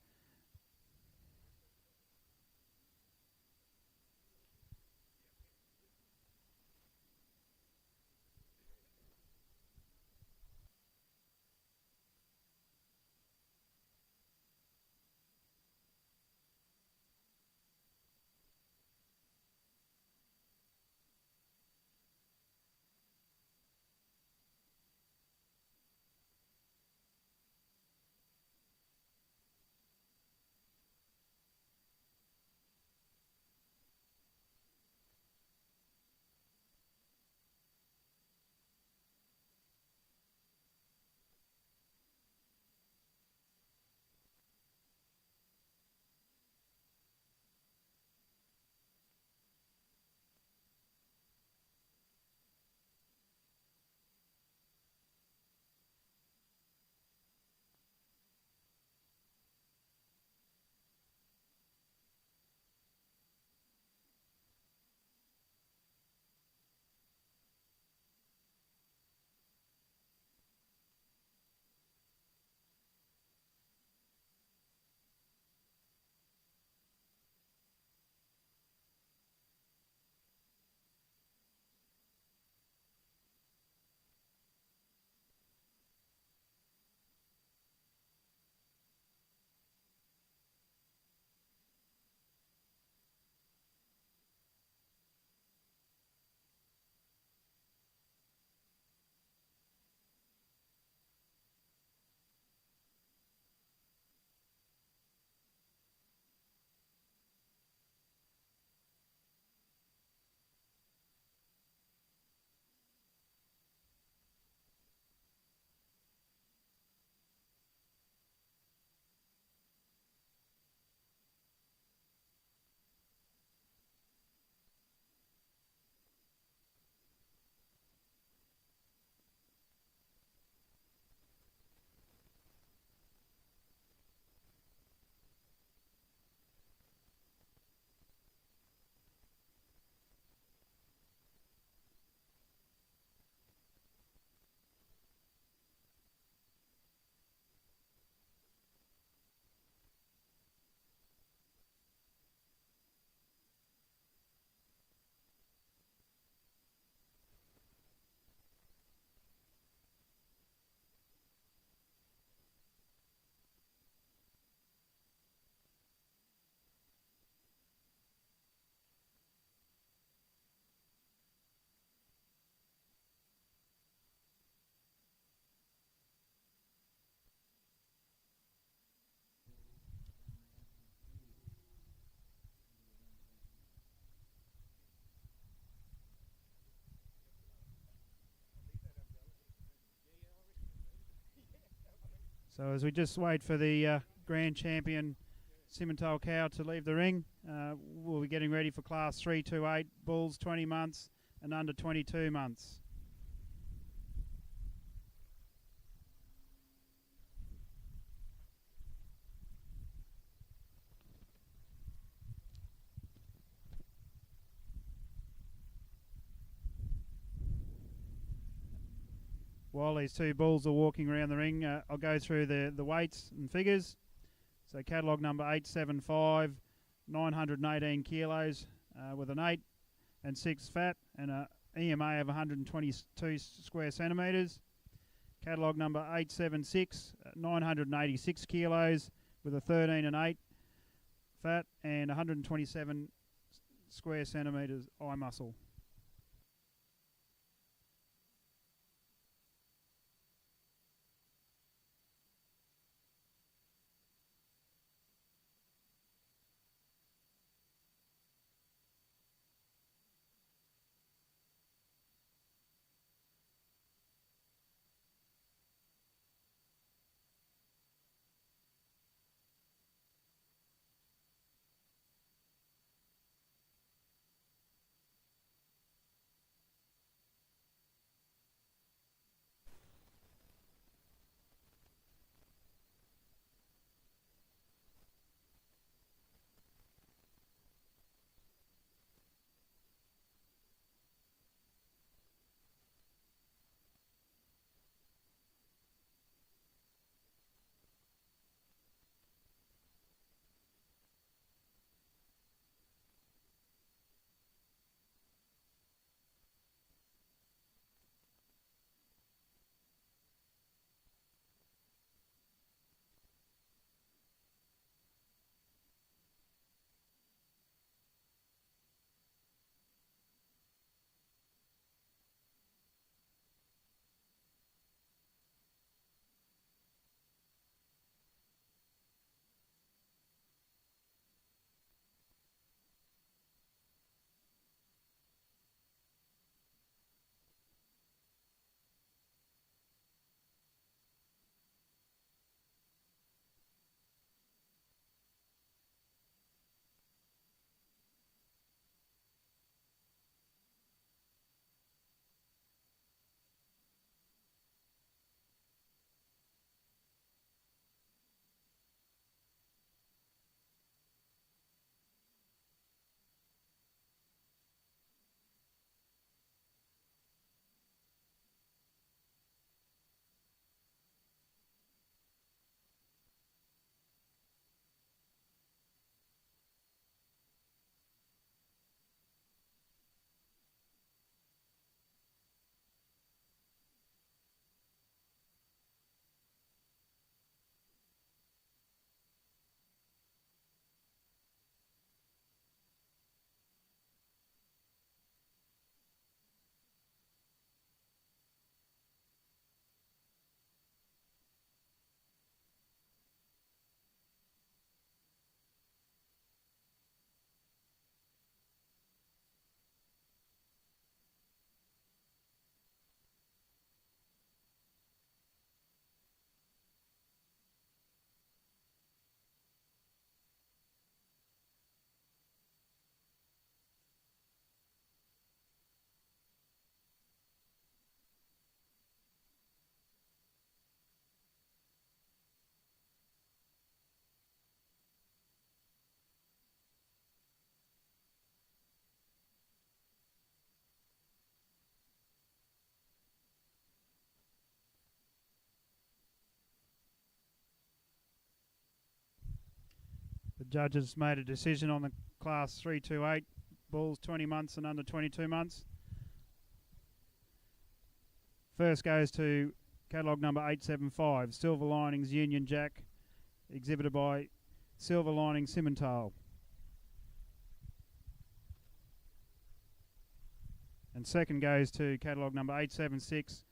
So as we just wait for the grand champion Simmental cow to leave the ring, we'll be getting ready for class 328 bulls 20 months and under 22 months. While these two bulls are walking around the ring, I'll go through the weights and figures. So catalogue number 875, 918 kilos with an 8 and 6 fat and an EMA of 122 square centimetres. Catalogue number 876, 986 kilos with a 13 and 8 fat and 127 square centimetres eye muscle. Judges made a decision on the class 328 bulls 20 months and under 22 months. First goes to catalogue number 875, Silver Linings Union Jack, exhibited by Silver Linings Simmental. And second goes to catalogue number 876,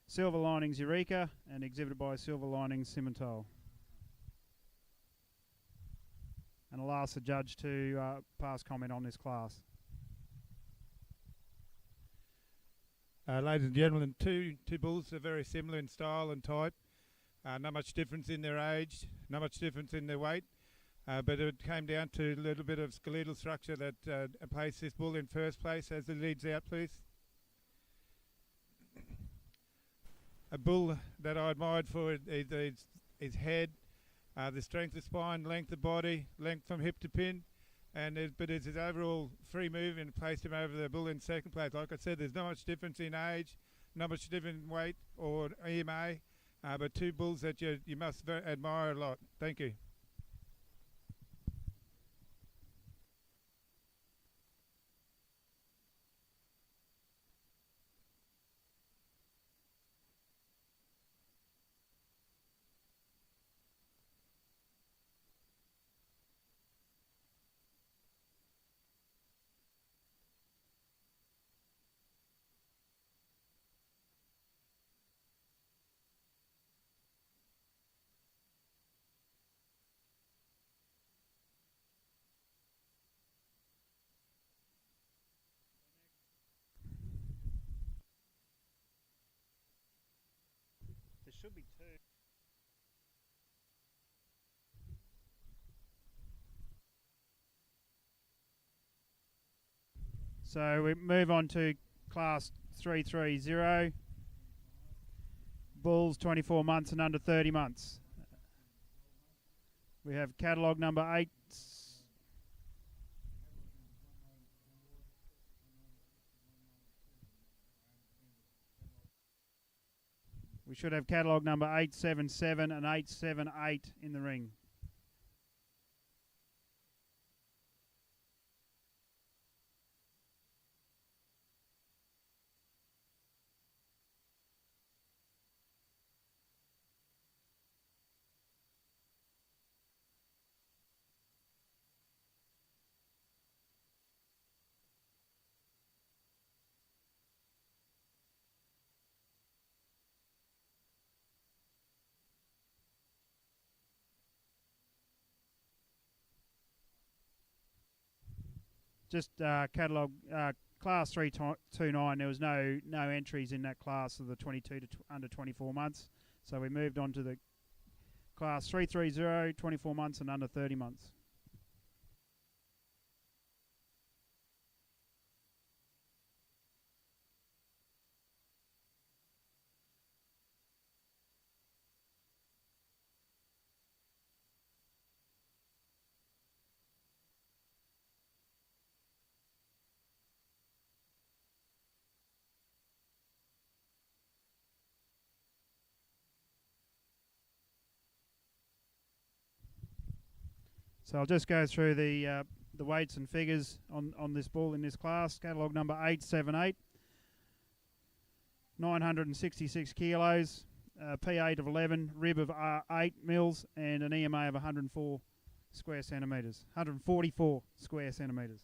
Silver Linings Eureka, and exhibited by Silver Linings Simmental. And I'll ask the judge to pass comment on this class. Ladies and gentlemen, two bulls are very similar in style and type. Not much difference in their age, not much difference in their weight, but it came down to a little bit of skeletal structure that placed this bull in first place. As it leads out, please. A bull that I admired for his head, the strength of spine, length of body, length from hip to pin, but it's his overall free movement placed him over the bull in second place. Like I said, there's not much difference in age, not much difference in weight or EMA, but two bulls that you must admire a lot. Thank you. There should be two. So we move on to class 330, bulls 24 months and under 30 months. We have catalogue number 8. We should have catalogue number 877 and 878 in the ring. Just catalogue class 329. There was no entries in that class of the 22 to under 24 months. So we moved on to the class 330, 24 months and under 30 months. So I'll just go through the weights and figures on this bull in this class. Catalogue number 878, 966 kilos, P8 of 11, rib of 8 mils, and an EMA of 104 square centimetres. 144 square centimetres.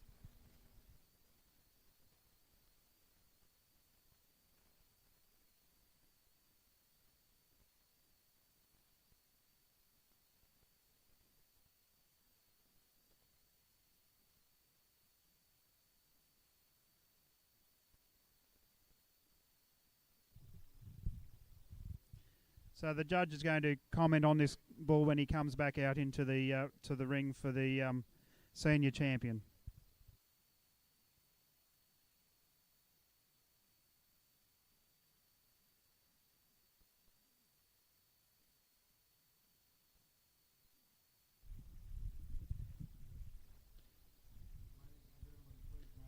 So the judge is going to comment on this bull when he comes back out into the to the ring for the senior champion.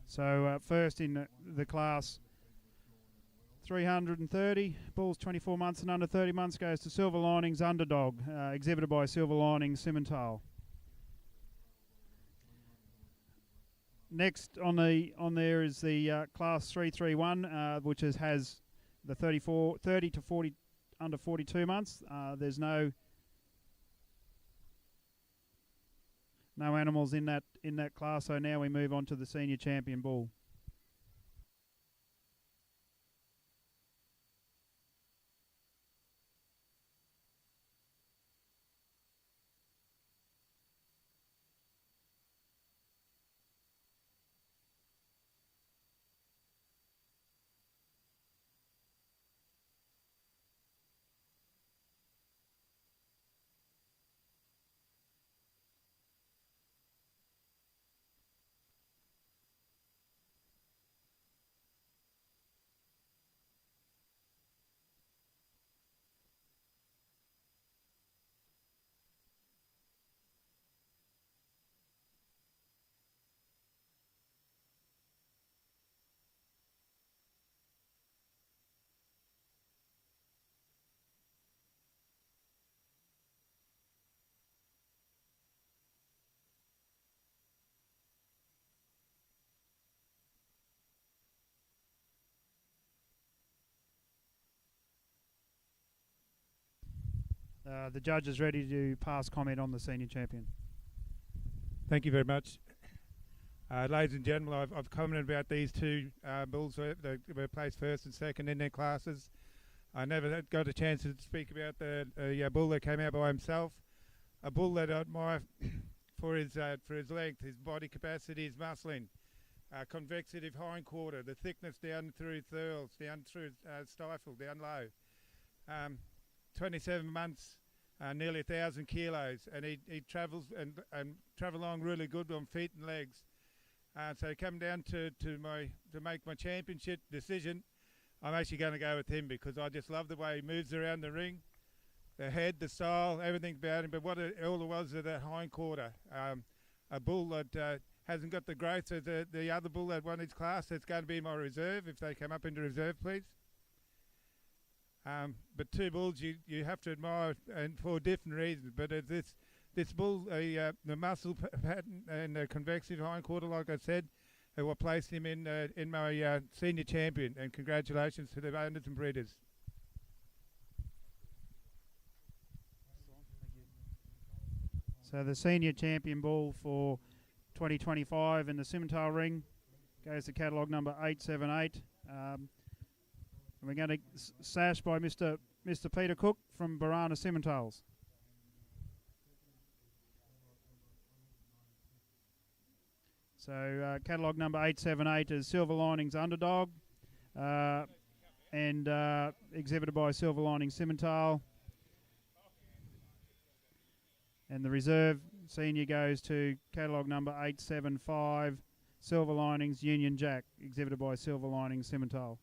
So first in the class 330, bulls 24 months and under 30 months goes to Silver Linings Underdog, exhibited by Silver Linings Simmental. Next on there is the Class 331, which has the 30 to 40 under 42 months. There's no animals in that class. So now we move on to the Senior Champion Bull. The judge is ready to pass comment on the Senior Champion. Thank you very much. Ladies and gentlemen, I've commented about these two bulls that were placed first and second in their classes. I never got a chance to speak about the bull that came out by himself. A bull that I admire for his length, his body capacity, his muscling, convexative hindquarter, the thickness down through thurls, down through stifle, down low. 27 months, nearly 1,000 kilos, and he travels and travel along really good on feet and legs. So come down to make my championship decision, I'm actually going to go with him because I just love the way he moves around the ring, the head, the style, everything about him. But what all it was is that hindquarter, a bull that hasn't got the growth of the other bull that won his class. That's going to be my reserve if they come up into reserve, please. But two bulls you have to admire, and for different reasons. But this bull, the muscle pattern and the convexive hindquarter, like I said, what placed him in my Senior Champion. And congratulations to the owners and breeders. So the Senior Champion Bull for 2025 in the Simmental ring goes to catalogue number 878. And we're going to sash by Mr. Peter Cook from Barana Simmentals. So catalogue number 878 is Silver Linings Underdog and exhibited by Silver Linings Simmental. And the reserve senior goes to catalogue number 875, Silver Linings Union Jack, exhibited by Silver Linings Simmental.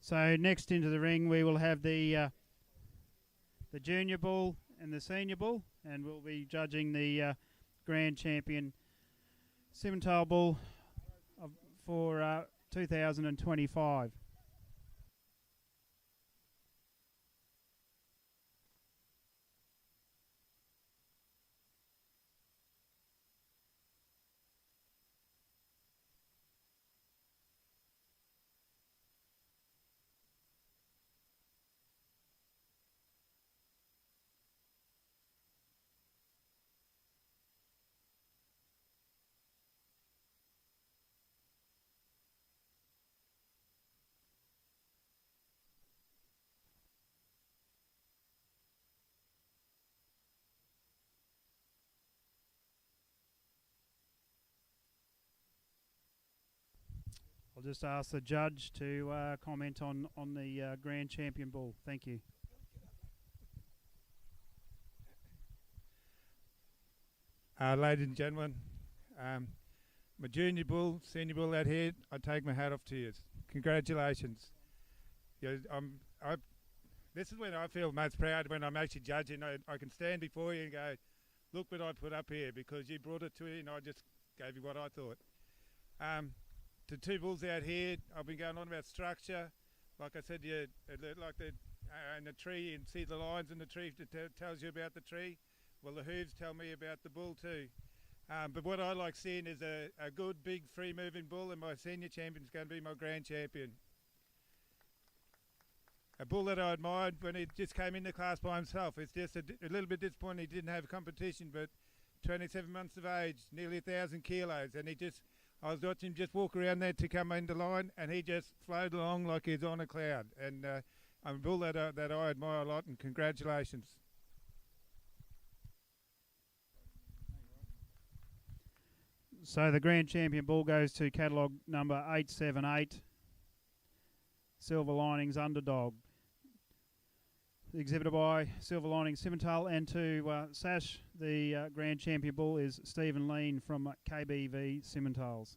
So next into the ring we will have the junior bull and the senior bull, and we'll be judging the grand champion Simmental bull for 2025. I'll just ask the judge to comment on the grand champion bull. Thank you. Ladies and gentlemen, my junior bull, senior bull out here, I take my hat off to you. Congratulations. This is when I feel most proud, when I'm actually judging. I can stand before you and go, look what I put up here, because you brought it to me and I just gave you what I thought. The two bulls out here, I've been going on about structure. Like I said, like in the tree, you can see the lines in the tree that tells you about the tree. Well, the hooves tell me about the bull too. But what I like seeing is a good, big, free-moving bull, and my senior champion is going to be my grand champion. A bull that I admired when he just came in the class by himself. It's just a little bit disappointing he didn't have competition, but 27 months of age, nearly 1,000 kilos, and I was watching him just walk around there to come into line, and he just flowed along like he's on a cloud. And I'm a bull that I admire a lot, and congratulations. So the grand champion bull goes to catalogue number 878, Silver Linings Underdog. Exhibited by Silver Linings Simmental, and to Sash, the grand champion bull is Stephen Lean from KBV Simmentals.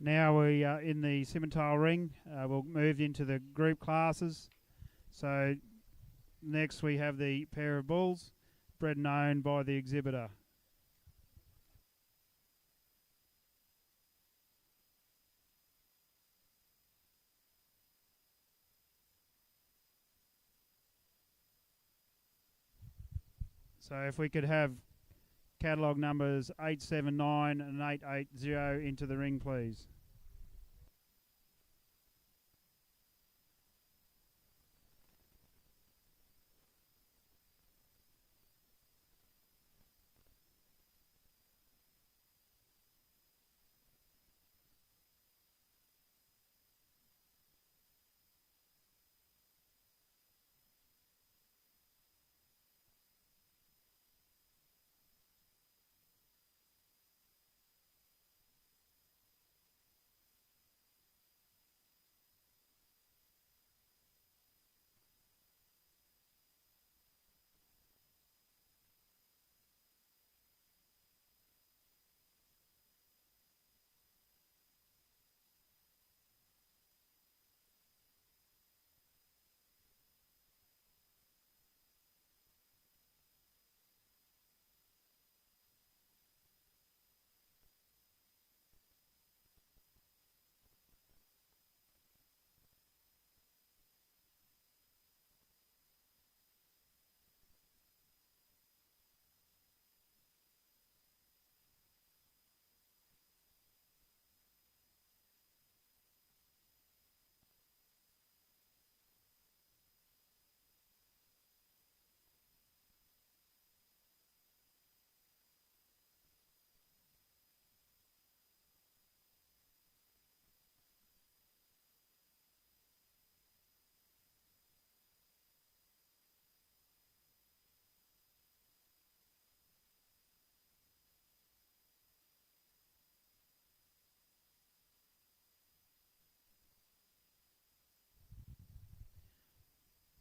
Now we are in the Simmental ring. We'll move into the group classes. So next we have the pair of bulls, bred and owned by the exhibitor. So if we could have catalogue numbers 879 and 880 into the ring, please.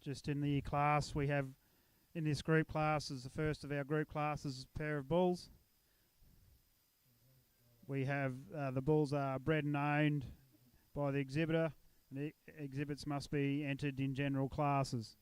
Just in the class, we have in this group class, as the first of our group classes, a pair of bulls. We have the bulls are bred and owned by the exhibitor, and the exhibits must be entered in general classes.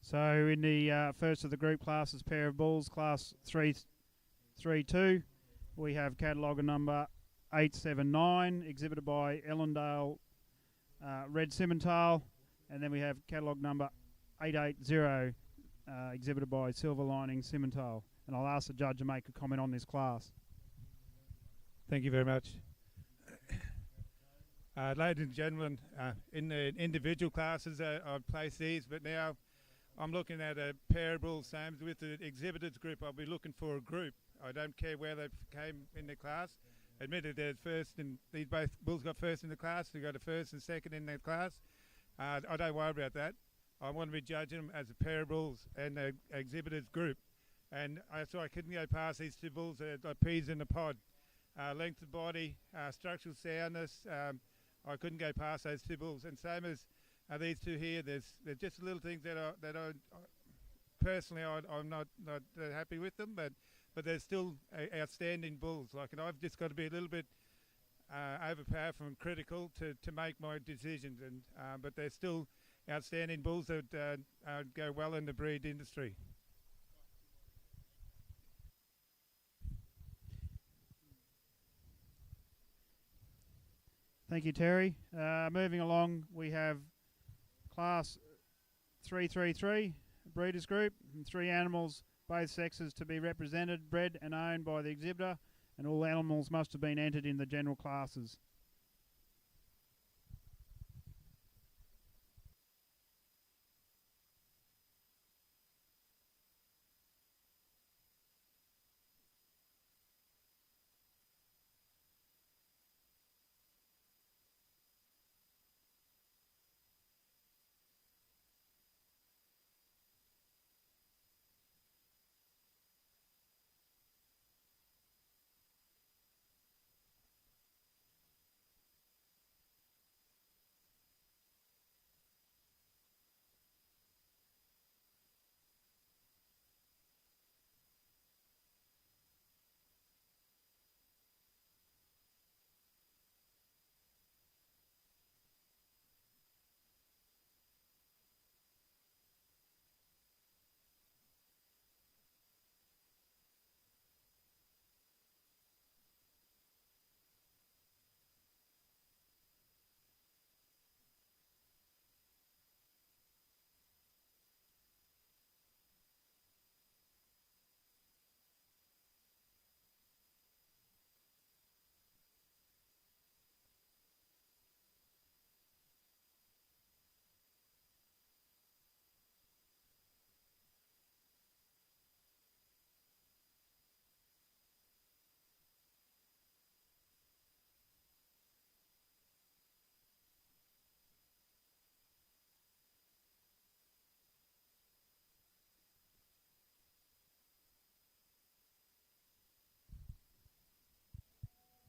So in the first of the group classes, pair of bulls, class 332, we have catalogue number 879, exhibited by Ellendale Red Simmental, and then we have catalogue number 880, exhibited by Silver Lining Simmental. And I'll ask the judge to make a comment on this class. Thank you very much. Ladies and gentlemen, in the individual classes I've placed these, but now I'm looking at a pair of bulls, same as with the exhibitors group. I'll be looking for a group. I don't care where they came in the class. Admitted they're first, and these both bulls got first in the class. They got a first and second in their class. I don't worry about that. I want to be judging them as a pair of bulls and the exhibitors group. And so I couldn't go past these two bulls that are like peas in a pod. Length of body, structural soundness, I couldn't go past those two bulls. And same as these two here, there's just little things that I personally I'm not happy with them, but they're still outstanding bulls. Like, and I've just got to be a little bit overpowerful and critical to make my decisions. And but they're still outstanding bulls that go well in the breed industry. Thank you, Terry. Moving along, we have Class 333, Breeders Group, and 3 animals, both sexes, to be represented, bred and owned by the exhibitor, and all animals must have been entered in the general classes.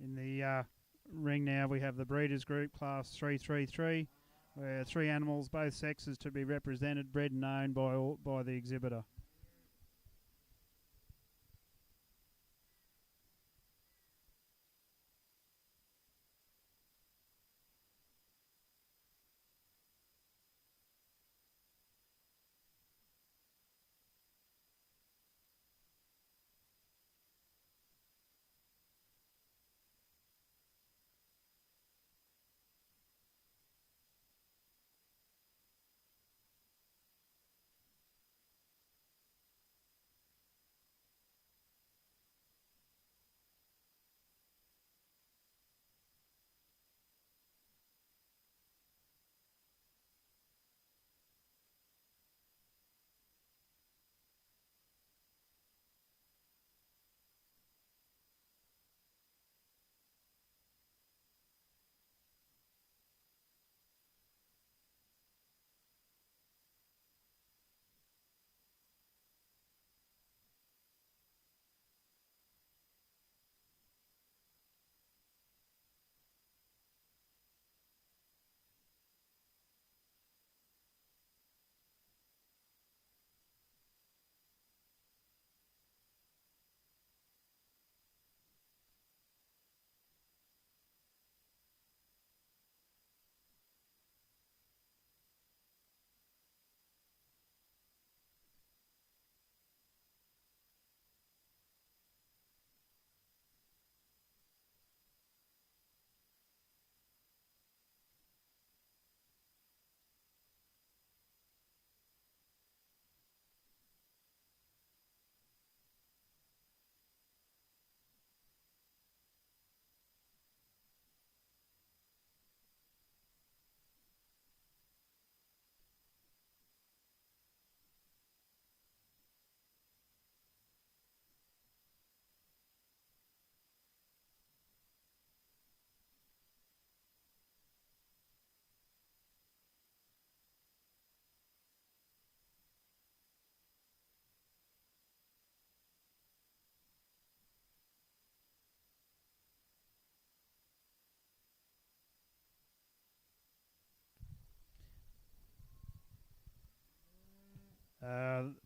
In the ring now, we have the Breeders Group, Class 333, where 3 animals, both sexes, to be represented, bred and owned by the exhibitor.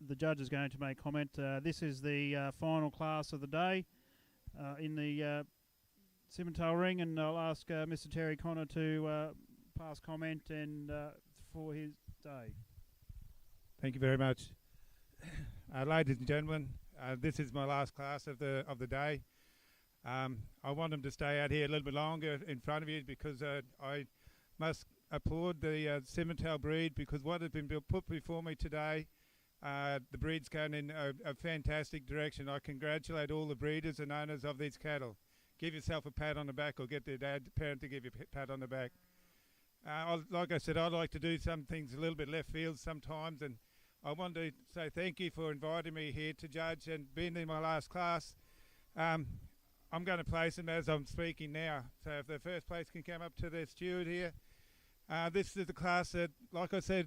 the judge is going to make comment. This is the final class of the day in the Simmental ring, and I'll ask Mr. Terry Connor to pass comment and for his day. Thank you very much. Ladies and gentlemen, this is my last class of the day. I want them to stay out here a little bit longer in front of you because I must applaud the Simmental breed, because what has been put before me today, the breed's going in a fantastic direction. I congratulate all the breeders and owners of these cattle. Give yourself a pat on the back, or get their parent to give you a pat on the back. Like I said, I like to do some things a little bit left field sometimes, and I want to say thank you for inviting me here to judge and being in my last class. I'm going to place them as I'm speaking now. So if the first place can come up to the steward here. This is the class that, like I said,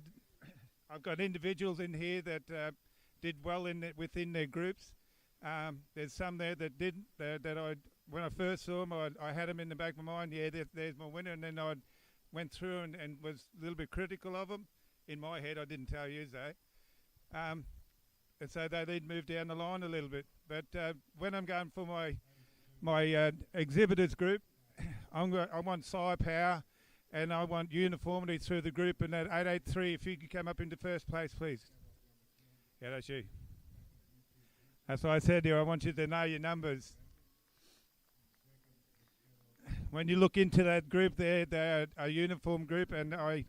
I've got individuals in here that did well within their groups. There's some there that didn't. When I first saw them, I had them in the back of my mind. Yeah, there's my winner, and then I went through and was a little bit critical of them. In my head, I didn't tell you so. And so they did move down the line a little bit. But when I'm going for my exhibitors group, I want sire power, and I want uniformity through the group. And that 883, if you could come up into first place, please. Yeah, that's you. That's why I said to you, I want you to know your numbers. When you look into that group there, they're a uniform group, and I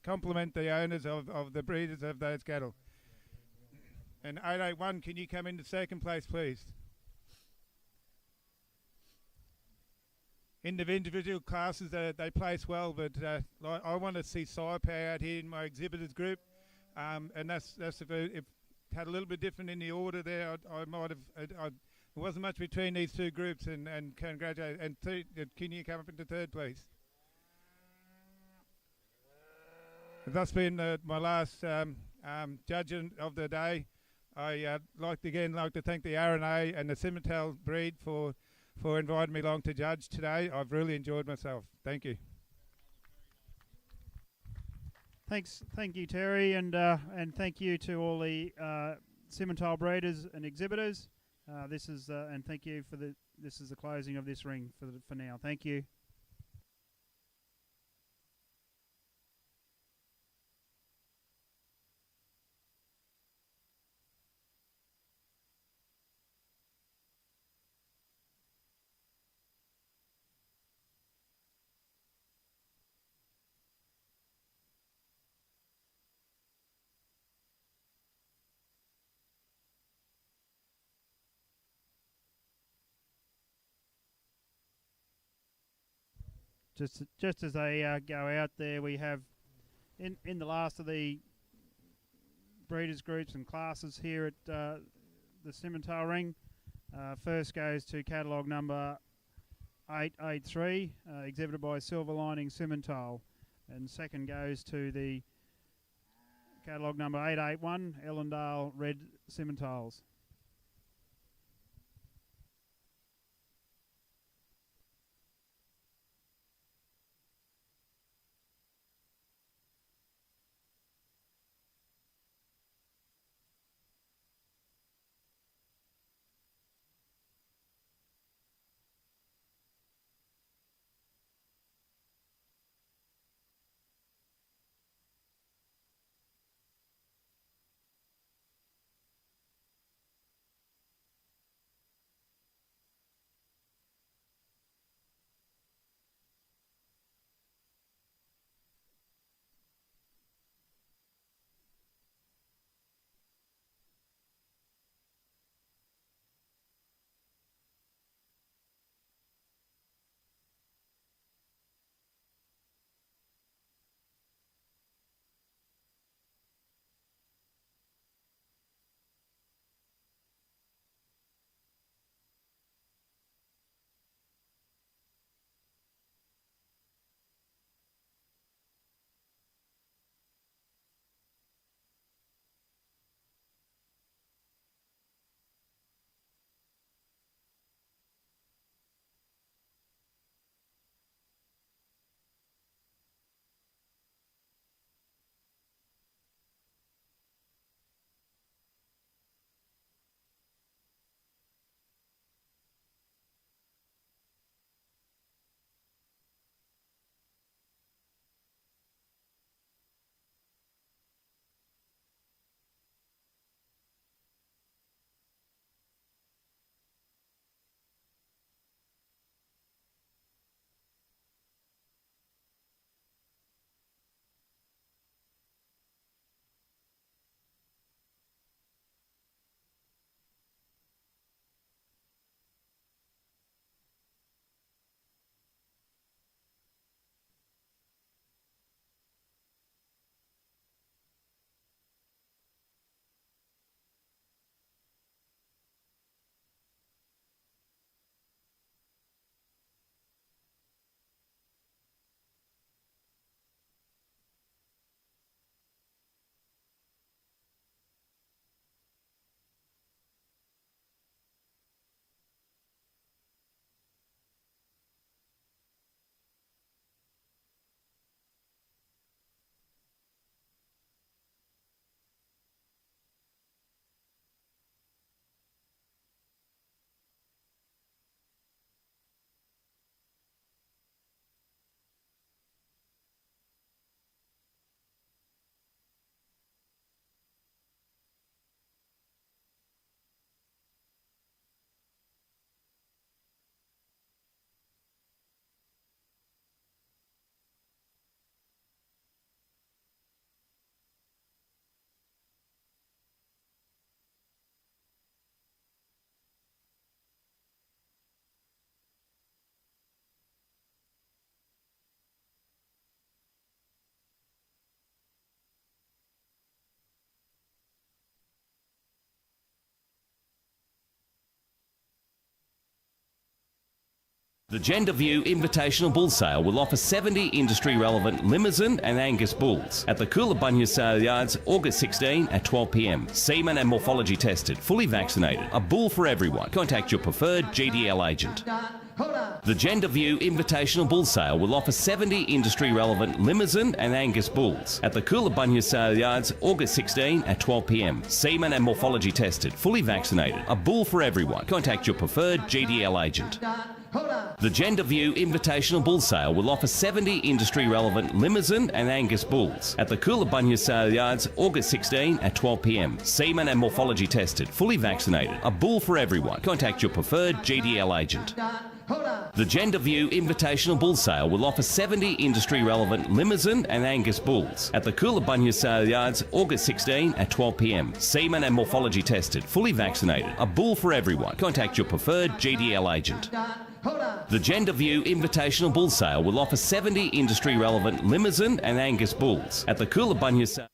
compliment the owners of the breeders of those cattle. And 881, can you come into second place, please? In the individual classes, they place well, but I want to see sire power out here in my exhibitors group, and that's if it had a little bit different in the order there, I might have. There wasn't much between these two groups, and congratulate. And can you come up into third place? That's been my last judging of the day. I like to thank the RNA and the Simmental breed for inviting me along to judge today. I've really enjoyed myself. Thank you. Thank you, Terry, and thank you to all the Simmental breeders and exhibitors. And thank you for this is the closing of this ring for now. Thank you. Just as they go out there, we have in the last of the breeders groups and classes here at the Simmental ring. First goes to catalogue number 883, exhibited by Silver Lining Simmental, and second goes to the catalogue number 881, Ellendale Red Simmentals. The Gender View Invitational Bull Sale will offer 70 industry-relevant Limousin and Angus bulls at the Coolabunga Sale Yards, August 16 at 12 p.m. Semen and morphology tested, fully vaccinated. A bull for everyone. Contact your preferred GDL agent. The Gender View Invitational Bull Sale will offer 70 industry-relevant Limousin and Angus bulls at the Coolabunga Sale Yards, August 16 at 12 p.m. Semen and morphology tested, fully vaccinated. A bull for everyone. Contact your preferred GDL agent. The Gender View Invitational Bull Sale will offer 70 industry-relevant Limousin and Angus bulls at the Coolabunga Sale Yards, August 16 at 12 p.m. Semen and morphology tested, fully vaccinated. A bull for everyone. Contact your preferred GDL agent. The Gender View Invitational Bull Sale will offer 70 industry-relevant Limousin and Angus bulls at the Coolabunga Sale Yards, August 16 at 12 p.m. Semen and morphology tested, fully vaccinated. A bull for everyone. Contact your preferred GDL agent. The Gender View Invitational Bull Sale will offer 70 industry-relevant Limousin and Angus bulls at the Coolabunga Sale.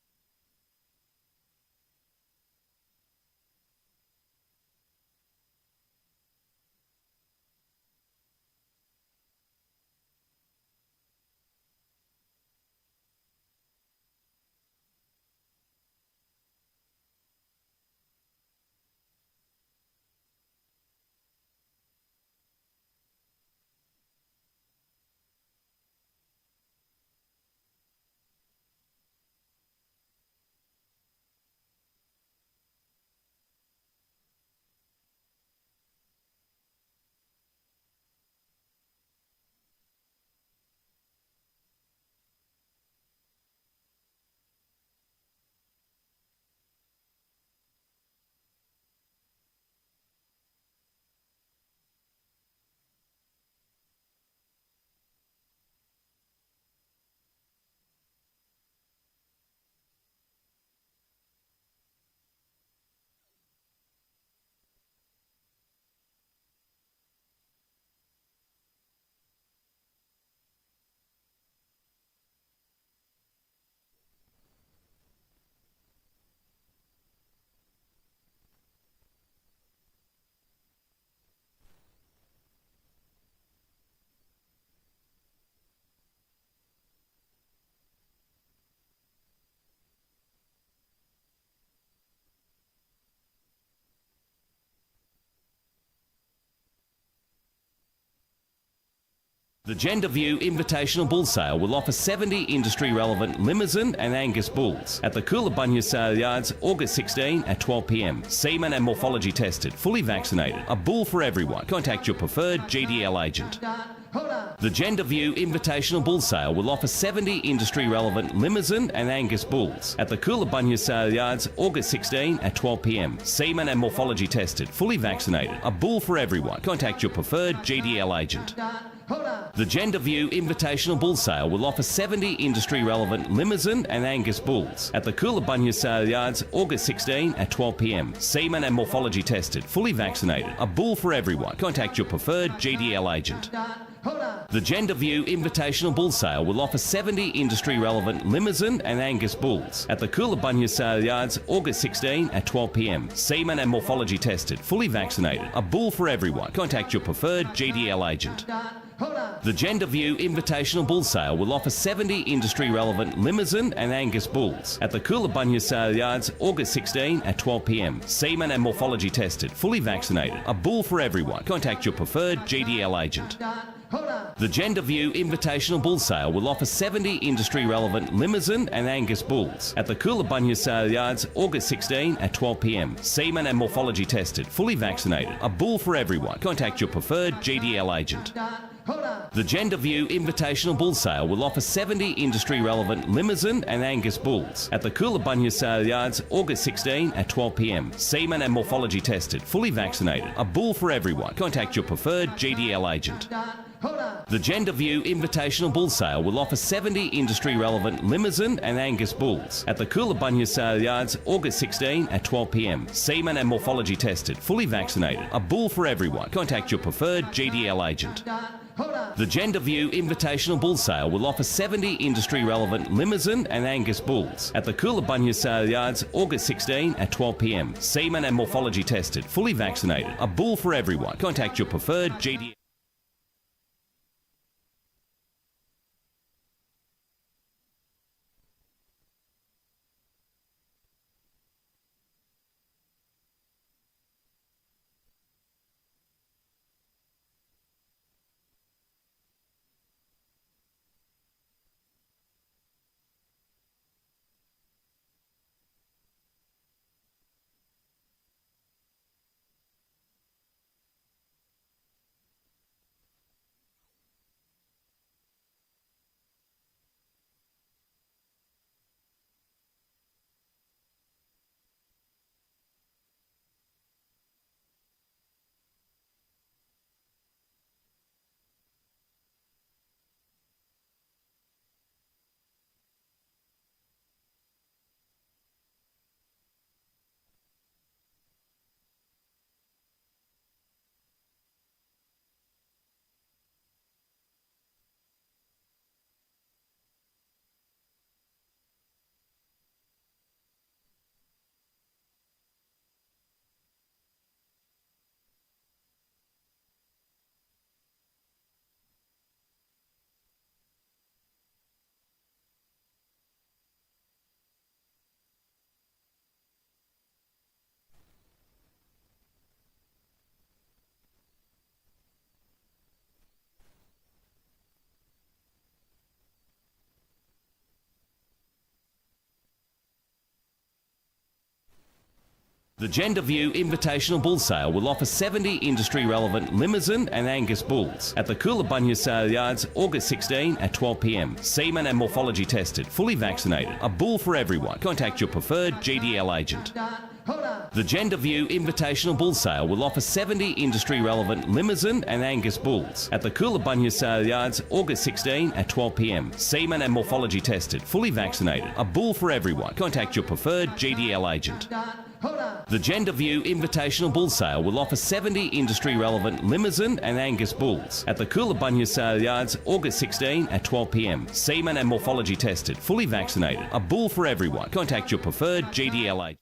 The Gender View Invitational Bull Sale will offer 70 industry-relevant Limousin and Angus bulls at the Coolabunga Sale Yards, August 16 at 12 p.m. Semen and morphology tested, fully vaccinated. A bull for everyone. Contact your preferred GDL agent. The Gender View Invitational Bull Sale will offer 70 industry-relevant Limousin and Angus bulls at the Coolabunga Sale Yards, August 16 at 12 p.m. Semen and morphology tested, fully vaccinated. A bull for everyone. Contact your preferred GDL agent. The Gender View Invitational Bull Sale will offer 70 industry-relevant Limousin and Angus bulls at the Coolabunga Sale Yards, August 16 at 12 p.m. Semen and morphology tested, fully vaccinated. A bull for everyone. Contact your preferred GDL agent. The Gender View Invitational Bull Sale will offer 70 industry-relevant Limousin and Angus bulls at the Coolabunga Sale Yards, August 16 at 12 p.m. Semen and morphology tested, fully vaccinated. A bull for everyone. Contact your preferred GDL agent. The Gender View Invitational Bull Sale will offer 70 industry-relevant Limousin and Angus bulls at the Coolabunga Sale Yards, August 16 at 12 p.m. Semen and morphology tested, fully vaccinated. A bull for everyone. Contact your preferred GDL agent. The Gender View Invitational Bull Sale will offer 70 industry-relevant Limousin and Angus bulls at the Coolabunga Sale Yards, August 16 at 12 p.m. Semen and morphology tested, fully vaccinated. A bull for everyone. Contact your preferred GDL agent. The Gender View Invitational Bull Sale will offer 70 industry-relevant Limousin and Angus bulls at the Coolabunga Sale Yards, August 16 at 12 p.m. Semen and morphology tested, fully vaccinated. A bull for everyone. Contact your preferred GDL agent. The Gender View Invitational Bull Sale will offer 70 industry-relevant Limousin and Angus bulls at the Coolabunga Sale Yards, August 16 at 12 p.m. Semen and morphology tested, fully vaccinated. A bull for everyone. Contact your preferred GDL agent. The Gender View Invitational Bull Sale will offer 70 industry-relevant Limousin and Angus bulls at the Coolabunga Sale Yards, August 16 at 12 p.m. Semen and morphology tested, fully vaccinated. A bull for everyone. Contact your preferred GDL. The Gender View Invitational Bull Sale will offer 70 industry-relevant Limousin and Angus bulls at the Coolabunga Sale Yards, August 16 at 12 p.m. Semen and morphology tested, fully vaccinated. A bull for everyone. Contact your preferred GDL agent. The Gender View Invitational Bull Sale will offer 70 industry-relevant Limousin and Angus bulls at the Coolabunga Sale Yards, August 16 at 12 p.m. Semen and morphology tested, fully vaccinated. A bull for everyone. Contact your preferred GDL agent. The Gender View Invitational Bull Sale will offer 70 industry-relevant Limousin and Angus bulls at the Coolabunga Sale Yards, August 16 at 12 p.m. Semen and morphology tested, fully vaccinated. A bull for everyone. Contact your preferred GDL agent.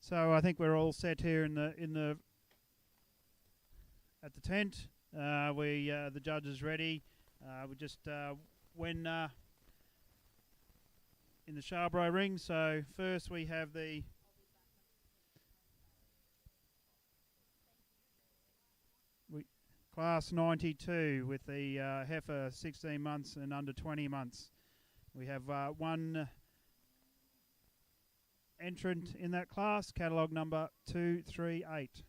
So I think we're all set here in the at the tent. The judge is ready. We just when in the Charbray ring. So first we have the class 92 with the heifer 16 months and under 20 months. We have one entrant in that class, catalogue number 238.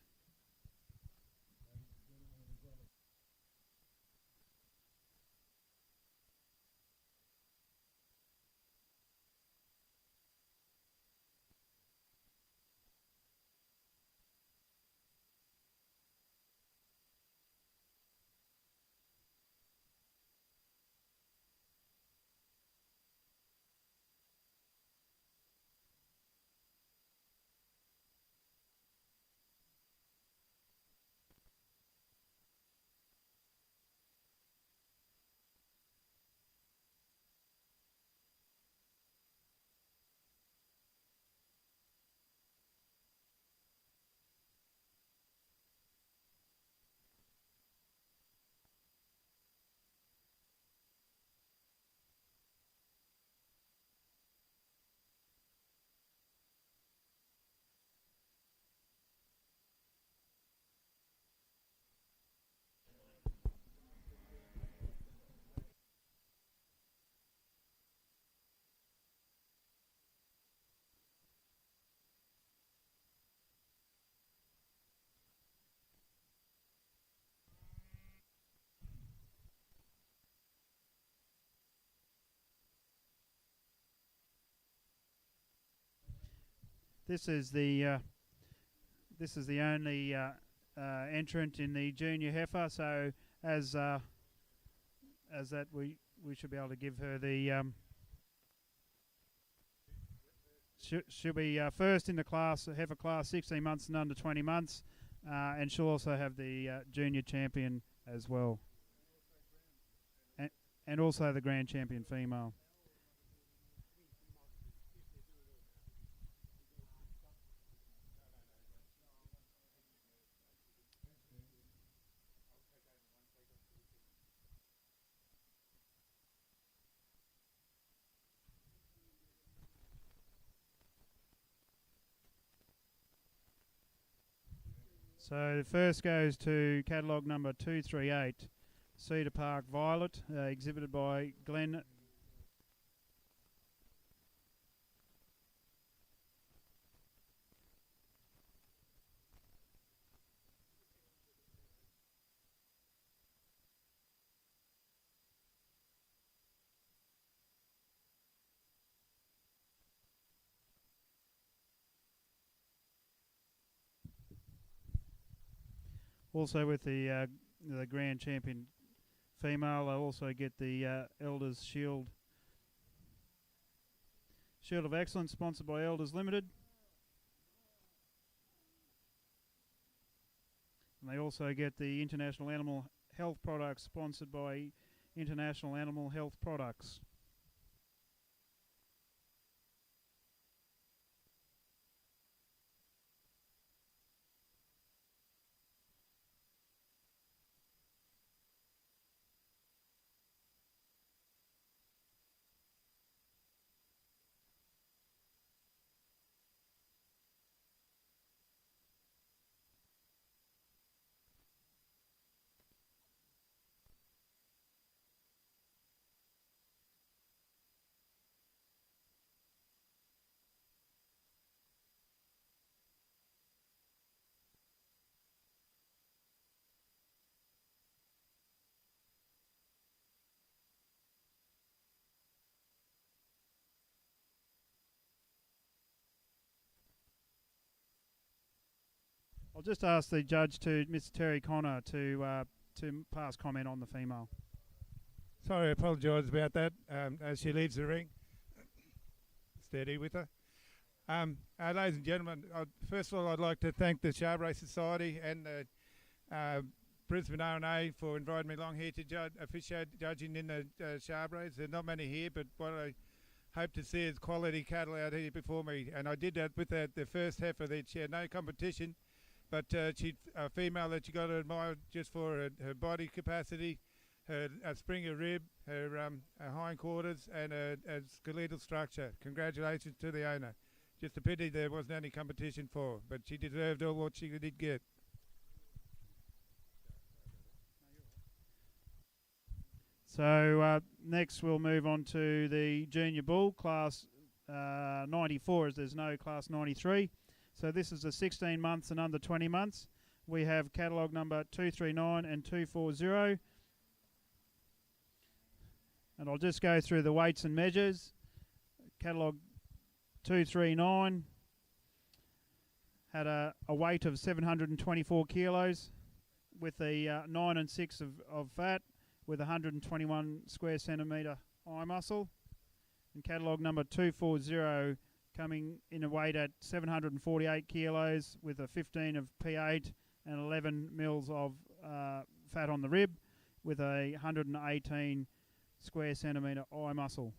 This is the only entrant in the junior heifer. So as that we should be able to give her the she'll be first in the class, heifer class 16 months and under 20 months, and she'll also have the junior champion as well, and also the grand champion female. So the first goes to catalogue number 238 Cedar Park Violet, exhibited by Glenn. Also with the Grand Champion female, they also get the Elders Shield of Excellence, sponsored by Elders Limited. And they also get the International Animal Health Products, sponsored by International Animal Health Products. I'll just ask the judge, Mr. Terry Connor, to pass comment on the female. Sorry, I apologise about that. As she leaves the ring, steady with her. Ladies and gentlemen, first of all, I'd like to thank the Charbray Society and the Brisbane R&A for inviting me along here to officiate judging in the Charbrays. There are not many here, but what I hope to see is quality cattle out here before me. And I did that with the first heifer that she had no competition, but she's a female that you got to admire just for her body capacity, her springer rib, her hindquarters, and her skeletal structure. Congratulations to the owner. Just a pity there wasn't any competition for her, but she deserved all what she did get. So next we'll move on to the Junior Bull, Class 94, as there's no Class 93. So this is the 16 months and under 20 months. We have catalogue number 239 and 240. And I'll just go through the weights and measures. Catalogue 239 had a weight of 724 kilos with a 9 and 6 of fat with 121 square centimetre eye muscle. And catalogue number 240 coming in a weight at 748 kilos with a 15 of P8 and 11 mils of fat on the rib with a 118 square centimetre eye muscle.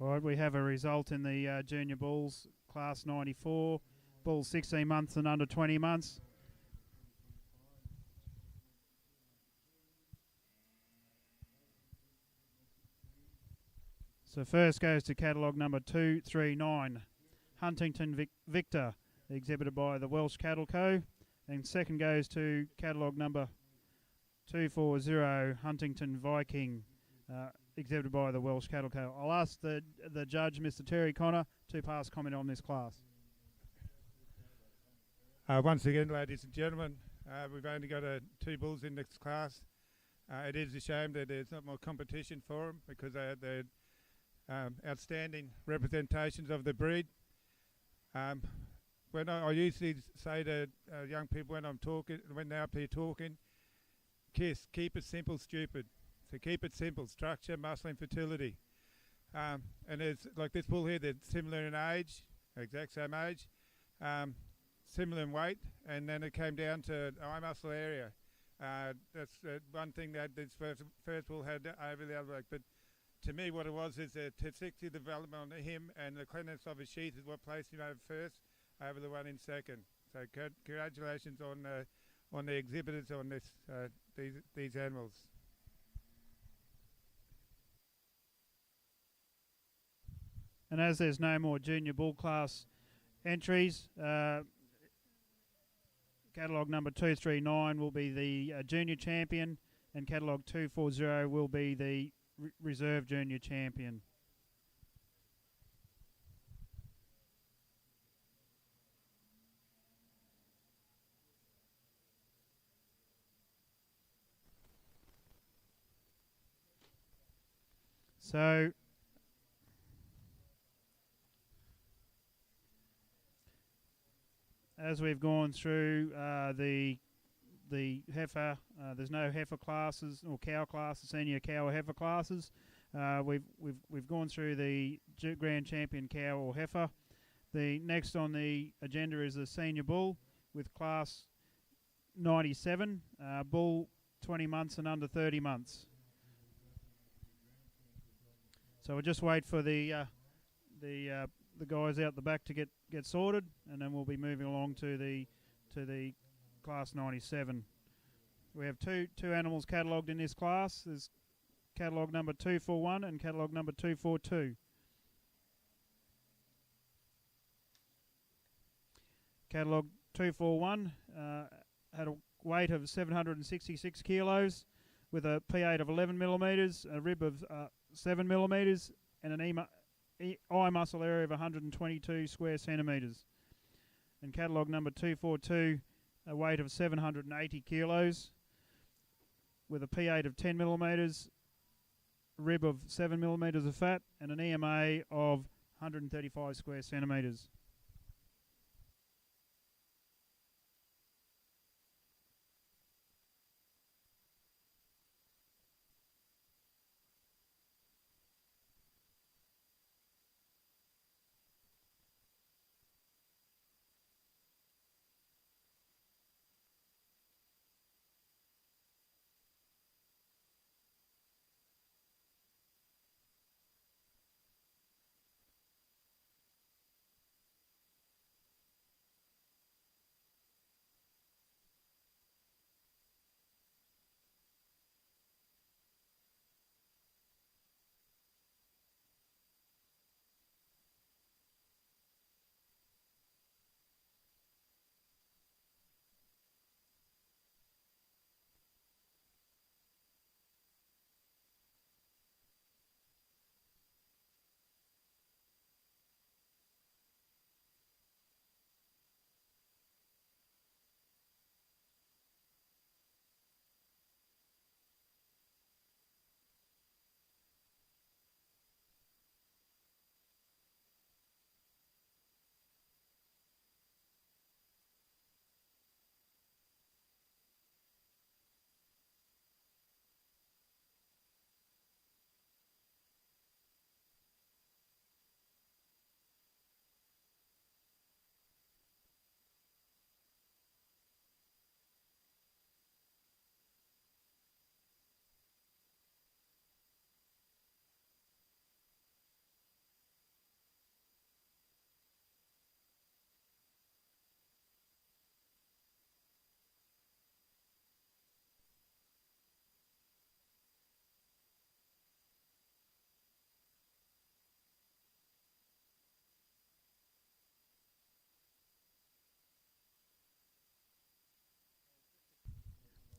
All right, we have a result in the Junior Bulls, Class 94, Bulls 16 months and under 20 months. So first goes to catalogue number 239, Huntington Victor, exhibited by the Welsh Cattle Co. And second goes to catalogue number 240, Huntington Viking, exhibited by the Welsh Cattle Co. I'll ask the judge, Mr. Terry Connor, to pass comment on this class. Once again, ladies and gentlemen, we've only got 2 bulls in this class. It is a shame that there's not more competition for them because they're outstanding representations of the breed. When I usually say to young people when they're up here talking, keep it simple, stupid. So keep it simple: structure, muscle, and fertility. And it's like this bull here; they're similar in age, exact same age, similar in weight, and then it came down to eye muscle area. That's one thing that this first bull had over the other. But to me, what it was is the testicular development on him and the cleanness of his sheath is what placed him over first, over the one in second. So congratulations on the exhibitors on this these animals. And as there's no more junior bull class entries, catalogue number 239 will be the junior champion, and catalogue 240 will be the reserve junior champion. So as we've gone through the heifer, there's no heifer classes or cow classes, senior cow or heifer classes. We've gone through the grand champion cow or heifer. The next on the agenda is the senior bull with class 97, bull 20 months and under 30 months. So we'll just wait for the guys out the back to get sorted, and then we'll be moving along to the class 97. We have two animals catalogued in this class. There's catalogue number 241 and catalogue number 242. Catalogue 241 had a weight of 766 kilos with a P8 of 11 millimetres, a rib of 7 millimetres, and an eye muscle area of 122 square centimetres. And catalogue number 242, a weight of 780 kilos with a P8 of 10 millimetres, rib of 7 millimetres of fat, and an EMA of 135 square centimetres.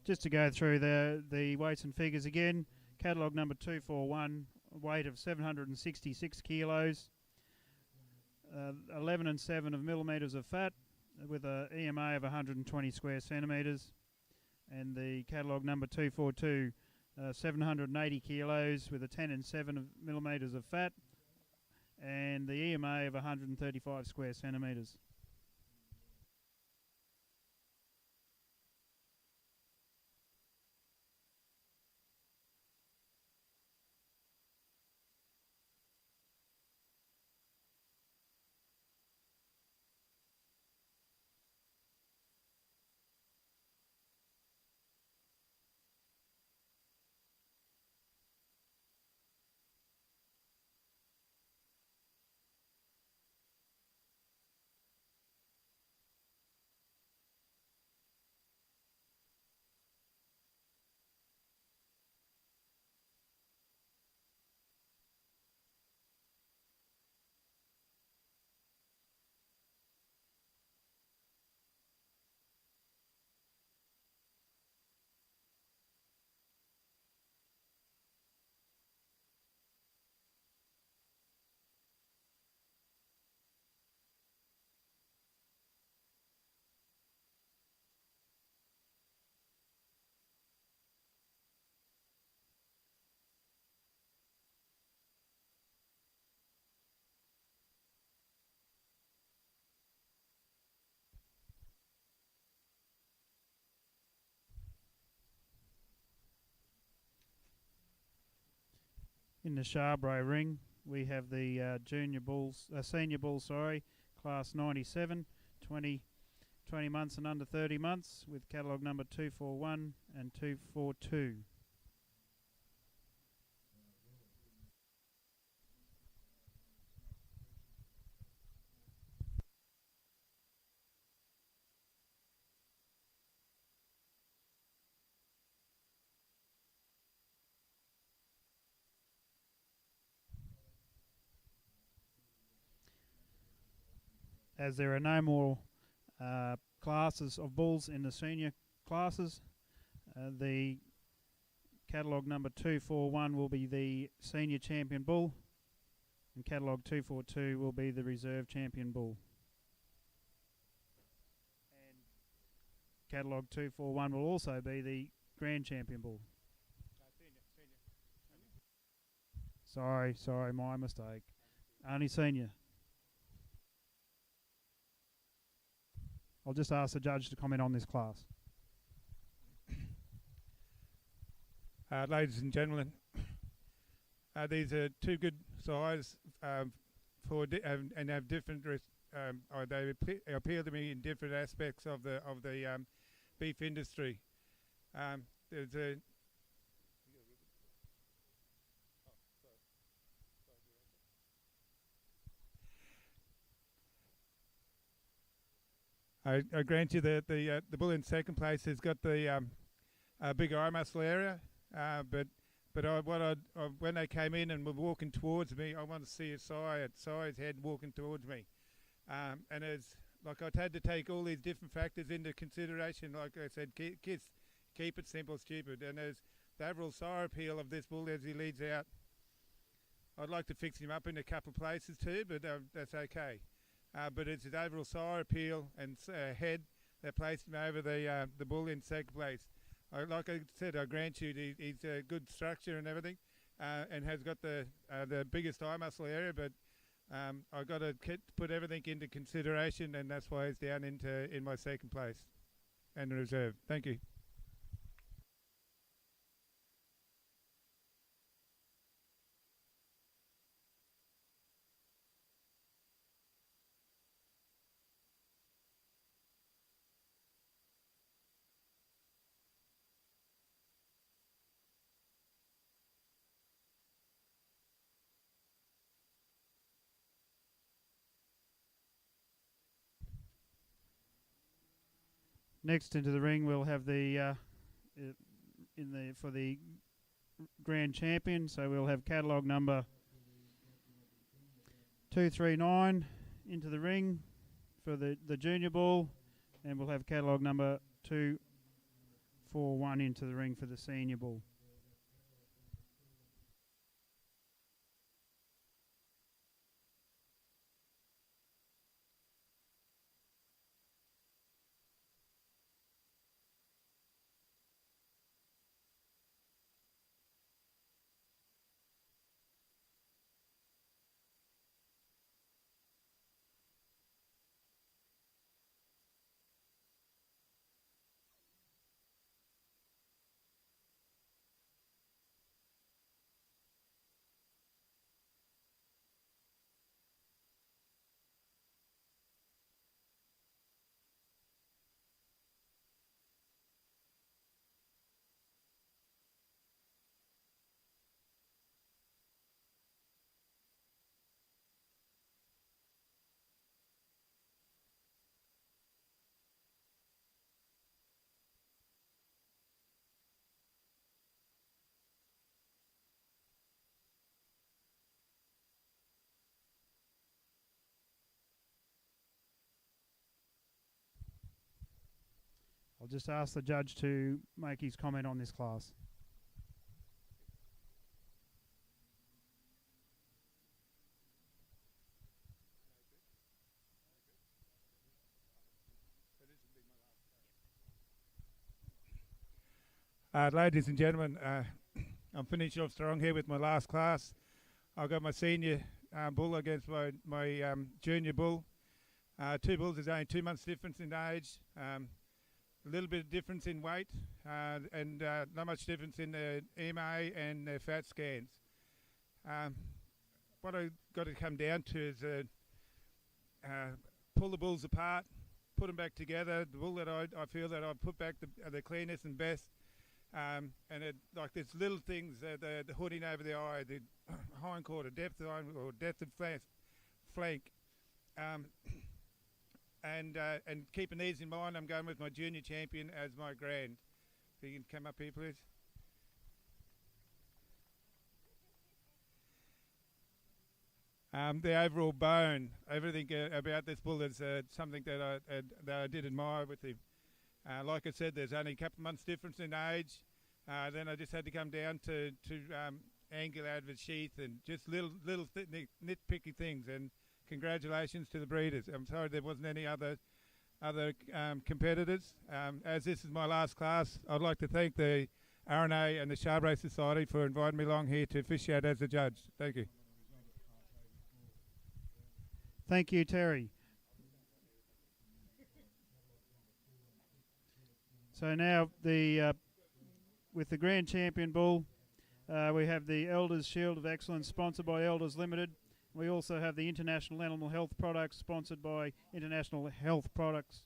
Just to go through the weights and figures again, catalogue number 241, weight of 766 kilos, 11 and 7 of millimetres of fat, with a EMA of 120 square centimetres. And the catalogue number 242, 780 kilos, with a 10 and 7 of millimetres of fat, and the EMA of 135 square centimetres. In the Charbray ring, we have the senior bulls, class 97, 20 months and under 30 months, with catalogue number 241 and 242. As there are no more classes of bulls in the senior classes, the catalogue number 241 will be the senior champion bull, and catalogue 242 will be the reserve champion bull. And catalogue 241 will also be the grand champion bull. Sorry, my mistake. Only senior. I'll just ask the judge to comment on this class. Ladies and gentlemen, these are two good size and have different. They appeal to me in different aspects of the beef industry. There's a I grant you that the bull in second place has got the bigger eye muscle area, but when they came in and were walking towards me, I wanted to see a size head walking towards me, and as like I'd had to take all these different factors into consideration. Like I said, kids, keep it simple, stupid, and as the overall sire appeal of this bull as he leads out, I'd like to fix him up in a couple of places too, but that's okay. But it's his overall sire appeal and head that placed him over the bull in second place. Like I said, I grant you he's a good structure and everything, and has got the biggest eye muscle area. But I've got to put everything into consideration, and that's why he's down in my second place and reserve. Thank you. Next into the ring, we'll have the for the grand champion. So we'll have catalogue number 239 into the ring for the junior bull, and we'll have catalogue number 4-1 into the ring for the senior bull. I'll just ask the judge to make his comment on this class. Ladies and gentlemen, I'm finishing off strong here with my last class. I've got my senior bull against my junior bull. Two bulls is only 2 months difference in age. A little bit of difference in weight and not much difference in the EMA and the fat scans. What I've got to come down to is pull the bulls apart, put them back together. The bull that I feel that I've put back the cleanest and best. And like there's little things, the hooding over the eye, the hind quarter, depth of or depth of flank, and keeping these in mind, I'm going with my junior champion as my grand. If you can come up here, please. The overall bone, everything about this bull is something that I did admire with him. Like I said, there's only a couple of months difference in age. Then I just had to come down to angle out of his sheath and just little nitpicky things. And congratulations to the breeders. I'm sorry there wasn't any other competitors. As this is my last class, I'd like to thank the RNA and the Charbray Society for inviting me along here to officiate as a judge. Thank you. Thank you, Terry. So now with the Grand Champion Bull, we have the Elders Shield of Excellence sponsored by Elders Limited. We also have the International Animal Health Products sponsored by International Health Products.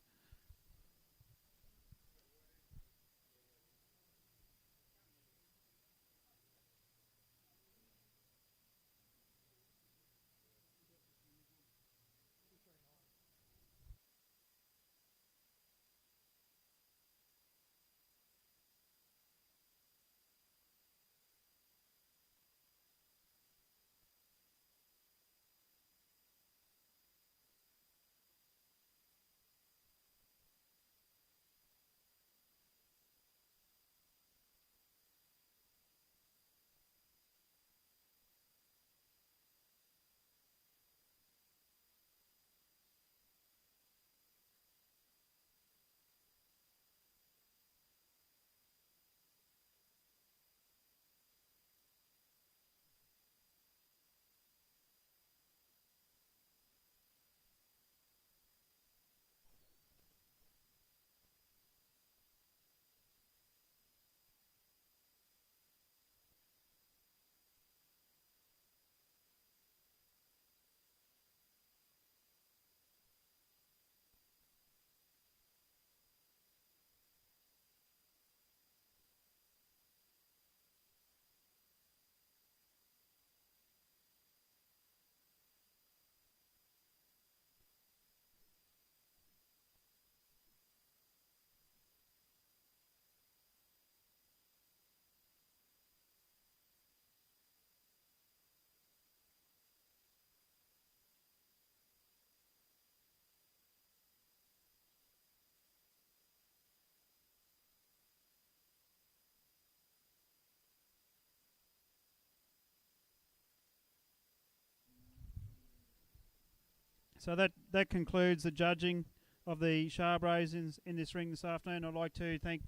So that concludes the judging of the Charbrays in this ring this afternoon. I'd like to thank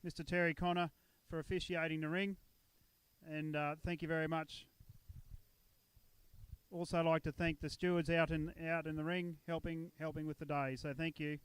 Mr. Terry Connor for officiating the ring, and thank you very much. Also like to thank the stewards out in the ring helping with the day. So thank you.